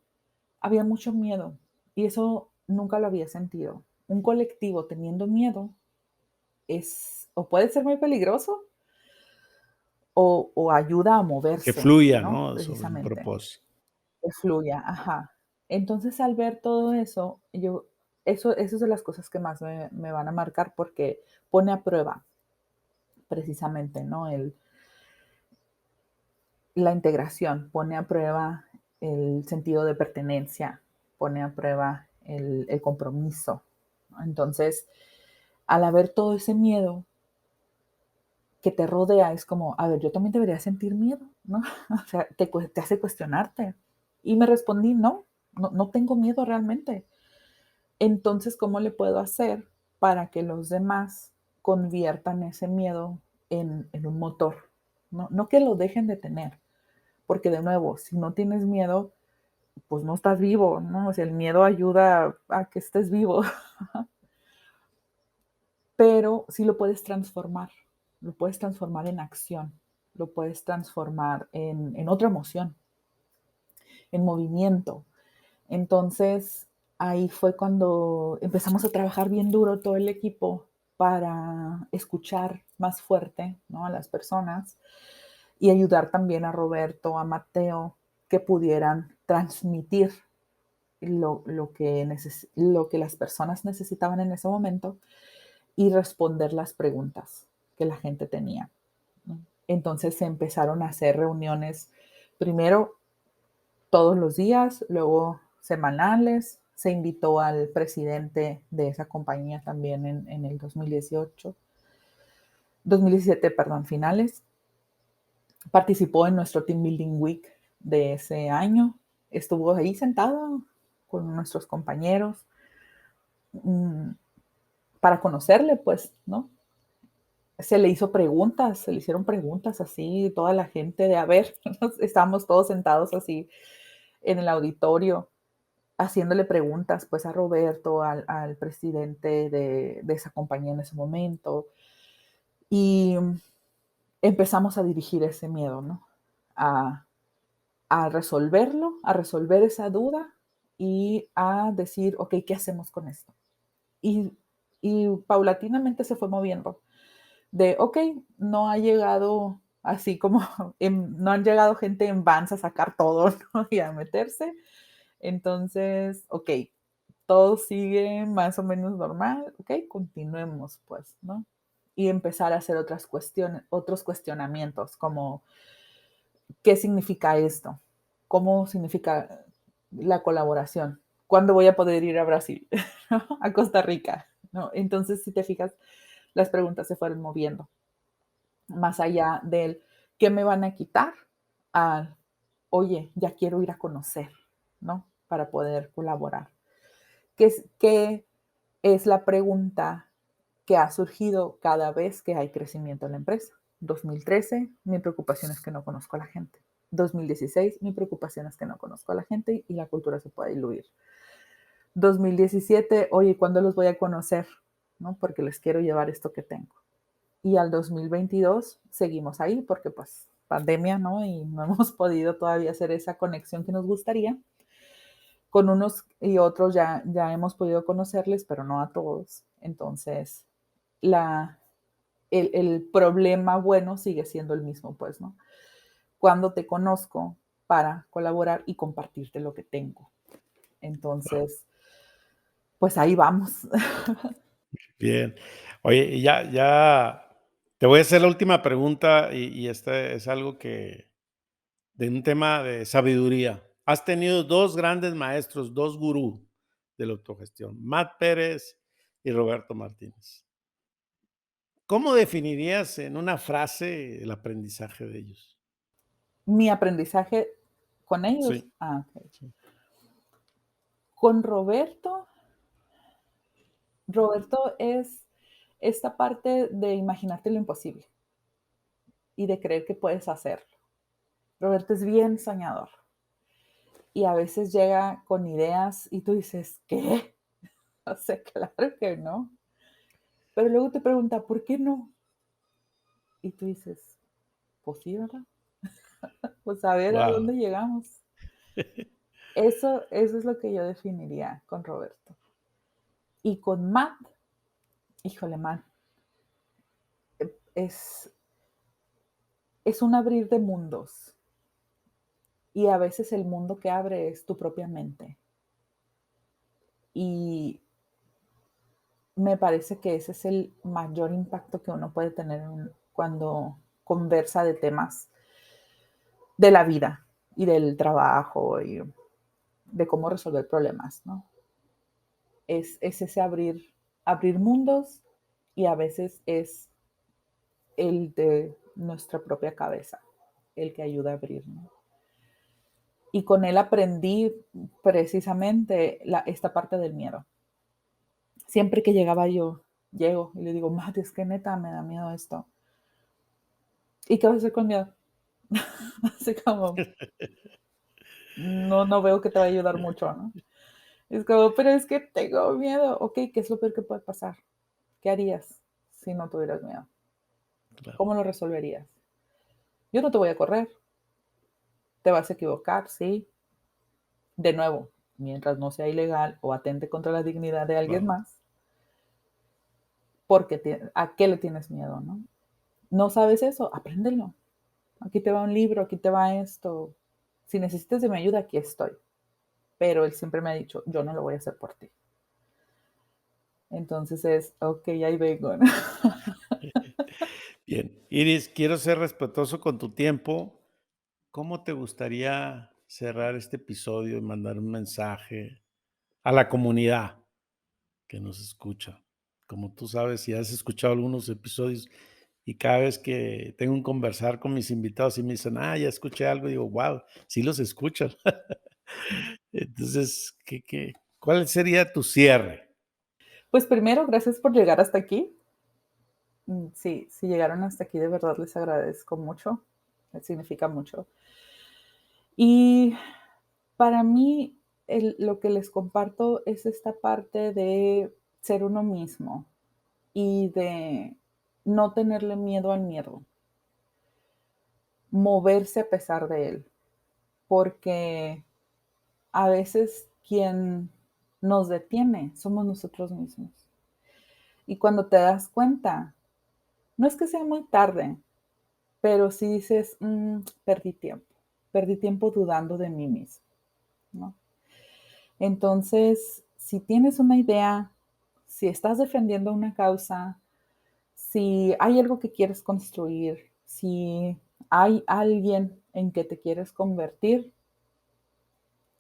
había mucho miedo y eso nunca lo había sentido. Un colectivo teniendo miedo es o puede ser muy peligroso o ayuda a Que moverse, fluya, ¿no? ¿no? Sobre un Precisamente, propósito. que fluya, ajá. Entonces, al ver todo eso, eso es de las cosas que más me van a marcar porque pone a prueba precisamente, ¿no? La integración, pone a prueba el sentido de pertenencia, pone a prueba el compromiso, ¿no? Entonces, al haber todo ese miedo que te rodea, es como, a ver, yo también debería sentir miedo, ¿no? O sea, te hace cuestionarte. Y me respondí, no, no tengo miedo realmente. Entonces, ¿cómo le puedo hacer para que los demás conviertan ese miedo en un motor? ¿No? No que lo dejen de tener, porque de nuevo, si no tienes miedo, pues no estás vivo, ¿no? O sea, el miedo ayuda a que estés vivo, pero sí lo puedes transformar en acción, lo puedes transformar en otra emoción, en movimiento. Entonces, ahí fue cuando empezamos a trabajar bien duro todo el equipo para escuchar más fuerte, ¿no? A las personas y ayudar también a Roberto, a Mateo, que pudieran transmitir lo que las personas necesitaban en ese momento y responder las preguntas que la gente tenía, ¿no? Entonces se empezaron a hacer reuniones, primero todos los días, luego semanales. Se invitó al presidente de esa compañía también en el 2017, perdón, finales. Participó en nuestro Team Building Week de ese año. Estuvo ahí sentado con nuestros compañeros mm, para conocerle, pues, ¿no? Se le hizo preguntas, se le hicieron preguntas así, toda la gente de, a ver, estábamos todos sentados así en el auditorio, haciéndole preguntas, pues, a Roberto, al presidente de esa compañía en ese momento. Y empezamos a dirigir ese miedo, ¿no? A, a resolverlo, a resolver esa duda y a decir, ok, ¿qué hacemos con esto? Y, y paulatinamente se fue moviendo de, ok, no ha llegado así como, no han llegado gente en vans a sacar todo, ¿no? Y a meterse. Entonces, ok, todo sigue más o menos normal, ok, continuemos pues, ¿no? Y empezar a hacer otras cuestiones, otros cuestionamientos, como, ¿qué significa esto? ¿Cómo significa la colaboración? ¿Cuándo voy a poder ir a Brasil? ¿No? A Costa Rica, ¿no? Entonces, si te fijas, las preguntas se fueron moviendo más allá del qué me van a quitar al, oye, ya quiero ir a conocer, ¿no? Para poder colaborar. ¿Qué es la pregunta que ha surgido cada vez que hay crecimiento en la empresa? 2013, mi preocupación es que no conozco a la gente. 2016, mi preocupación es que no conozco a la gente y la cultura se puede diluir. 2017, oye, ¿cuándo los voy a conocer? ¿No? Porque les quiero llevar esto que tengo. Y al 2022 seguimos ahí porque pues pandemia, ¿no? Y no hemos podido todavía hacer esa conexión que nos gustaría. Con unos y otros ya hemos podido conocerles, pero no a todos. Entonces, la, el problema bueno sigue siendo el mismo, pues, ¿no? Cuando te conozco para colaborar y compartirte lo que tengo. Entonces, pues ahí vamos. Bien. Oye, y ya te voy a hacer la última pregunta y este es algo que de un tema de sabiduría. Has tenido 2 grandes maestros, 2 gurú de la autogestión, Matt Pérez y Roberto Martínez. ¿Cómo definirías en una frase el aprendizaje de ellos? Mi aprendizaje con ellos. Sí, Ok. sí. Con Roberto es esta parte de imaginarte lo imposible y de creer que puedes hacerlo. Roberto es bien soñador y a veces llega con ideas y tú dices, ¿qué? O sea, claro que no. Pero luego te pregunta, ¿por qué no? Y tú dices, pues sí, ¿verdad? Pues a ver a Guau. dónde llegamos. Eso es lo que yo definiría con Roberto. Y con Matt, híjole, Matt, es, es un abrir de mundos. Y a veces el mundo que abre es tu propia mente. Y me parece que ese es el mayor impacto que uno puede tener cuando conversa de temas de la vida y del trabajo y de cómo resolver problemas, ¿no? Es ese abrir mundos y a veces es el de nuestra propia cabeza, el que ayuda a abrir, ¿no? Y con él aprendí precisamente esta parte del miedo. Siempre que llegaba llego y le digo, Mate, es que neta me da miedo esto. ¿Y qué vas a hacer con miedo? Así como, no veo que te va a ayudar mucho, ¿no? Es como, pero es que tengo miedo. Ok, ¿qué es lo peor que puede pasar? ¿Qué harías si no tuvieras miedo? Claro. ¿Cómo lo resolverías? Yo no te voy a correr. Te vas a equivocar, sí. De nuevo, mientras no sea ilegal o atente contra la dignidad de alguien Guau. más, porque ¿a qué le tienes miedo, no? ¿No sabes eso? Apréndelo. Aquí te va un libro, aquí te va esto. Si necesitas de mi ayuda, aquí estoy. Pero él siempre me ha dicho, yo no lo voy a hacer por ti. Entonces es, ok, ahí vengo, ¿no? Bien. Iris, quiero ser respetuoso con tu tiempo. ¿Cómo te gustaría cerrar este episodio y mandar un mensaje a la comunidad que nos escucha. Como tú sabes, si has escuchado algunos episodios y cada vez que tengo un conversar con mis invitados y me dicen, ya escuché algo, digo, wow, sí los escuchan. Entonces, ¿cuál sería tu cierre? Pues primero, gracias por llegar hasta aquí. Sí, si llegaron hasta aquí, de verdad les agradezco mucho. Significa mucho. Y para mí, lo que les comparto es esta parte de ser uno mismo y de no tenerle miedo al miedo, moverse a pesar de él, porque a veces quien nos detiene somos nosotros mismos. Y cuando te das cuenta, no es que sea muy tarde, pero si dices, perdí tiempo dudando de mí mismo, ¿no? Entonces, si tienes una idea, si estás defendiendo una causa, si hay algo que quieres construir, si hay alguien en que te quieres convertir,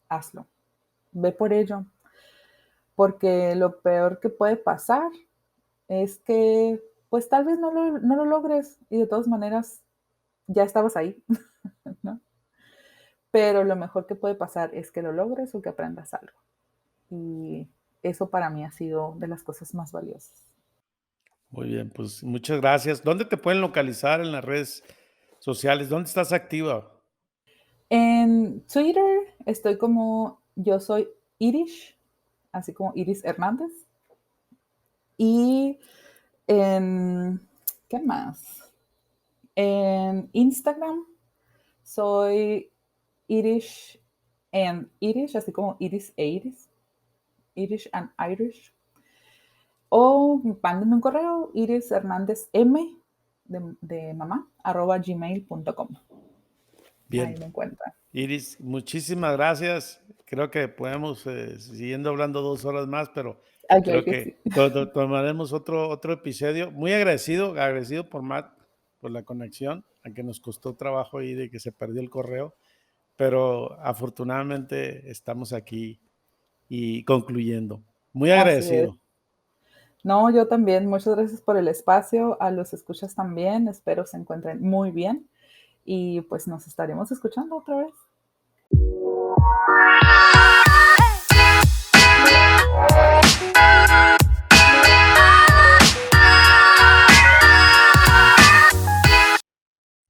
hazlo. Ve por ello. Porque lo peor que puede pasar es que, pues tal vez no lo logres y de todas maneras ya estabas ahí, ¿no? Pero lo mejor que puede pasar es que lo logres o que aprendas algo. Y eso para mí ha sido de las cosas más valiosas. Muy bien, pues muchas gracias. ¿Dónde te pueden localizar en las redes sociales? ¿Dónde estás activa? En Twitter estoy como yo soy Irish, así como Iris Hernández. Y en, ¿qué más? En Instagram soy Irish and Irish, así como Iris e Iris. Irish and Irish. O mándenme un correo, Iris Hernández M de mamá, @gmail.com. Bien, Ahí me encuentran. Iris, muchísimas gracias. Creo que podemos, siguiendo hablando 2 horas más, pero Ah, claro creo que sí. que tomaremos otro episodio. Muy agradecido por Matt, por la conexión, aunque nos costó trabajo ahí de que se perdió el correo, pero afortunadamente estamos aquí y concluyendo. Muy Así es. agradecido. No, yo también. Muchas gracias por el espacio. A los escuchas también. Espero se encuentren muy bien. Y pues nos estaremos escuchando otra vez.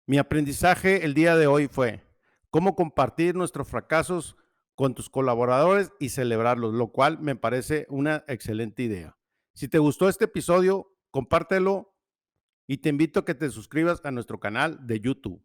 Mi aprendizaje el día de hoy fue cómo compartir nuestros fracasos con tus colaboradores y celebrarlos, lo cual me parece una excelente idea. Si te gustó este episodio, compártelo y te invito a que te suscribas a nuestro canal de YouTube.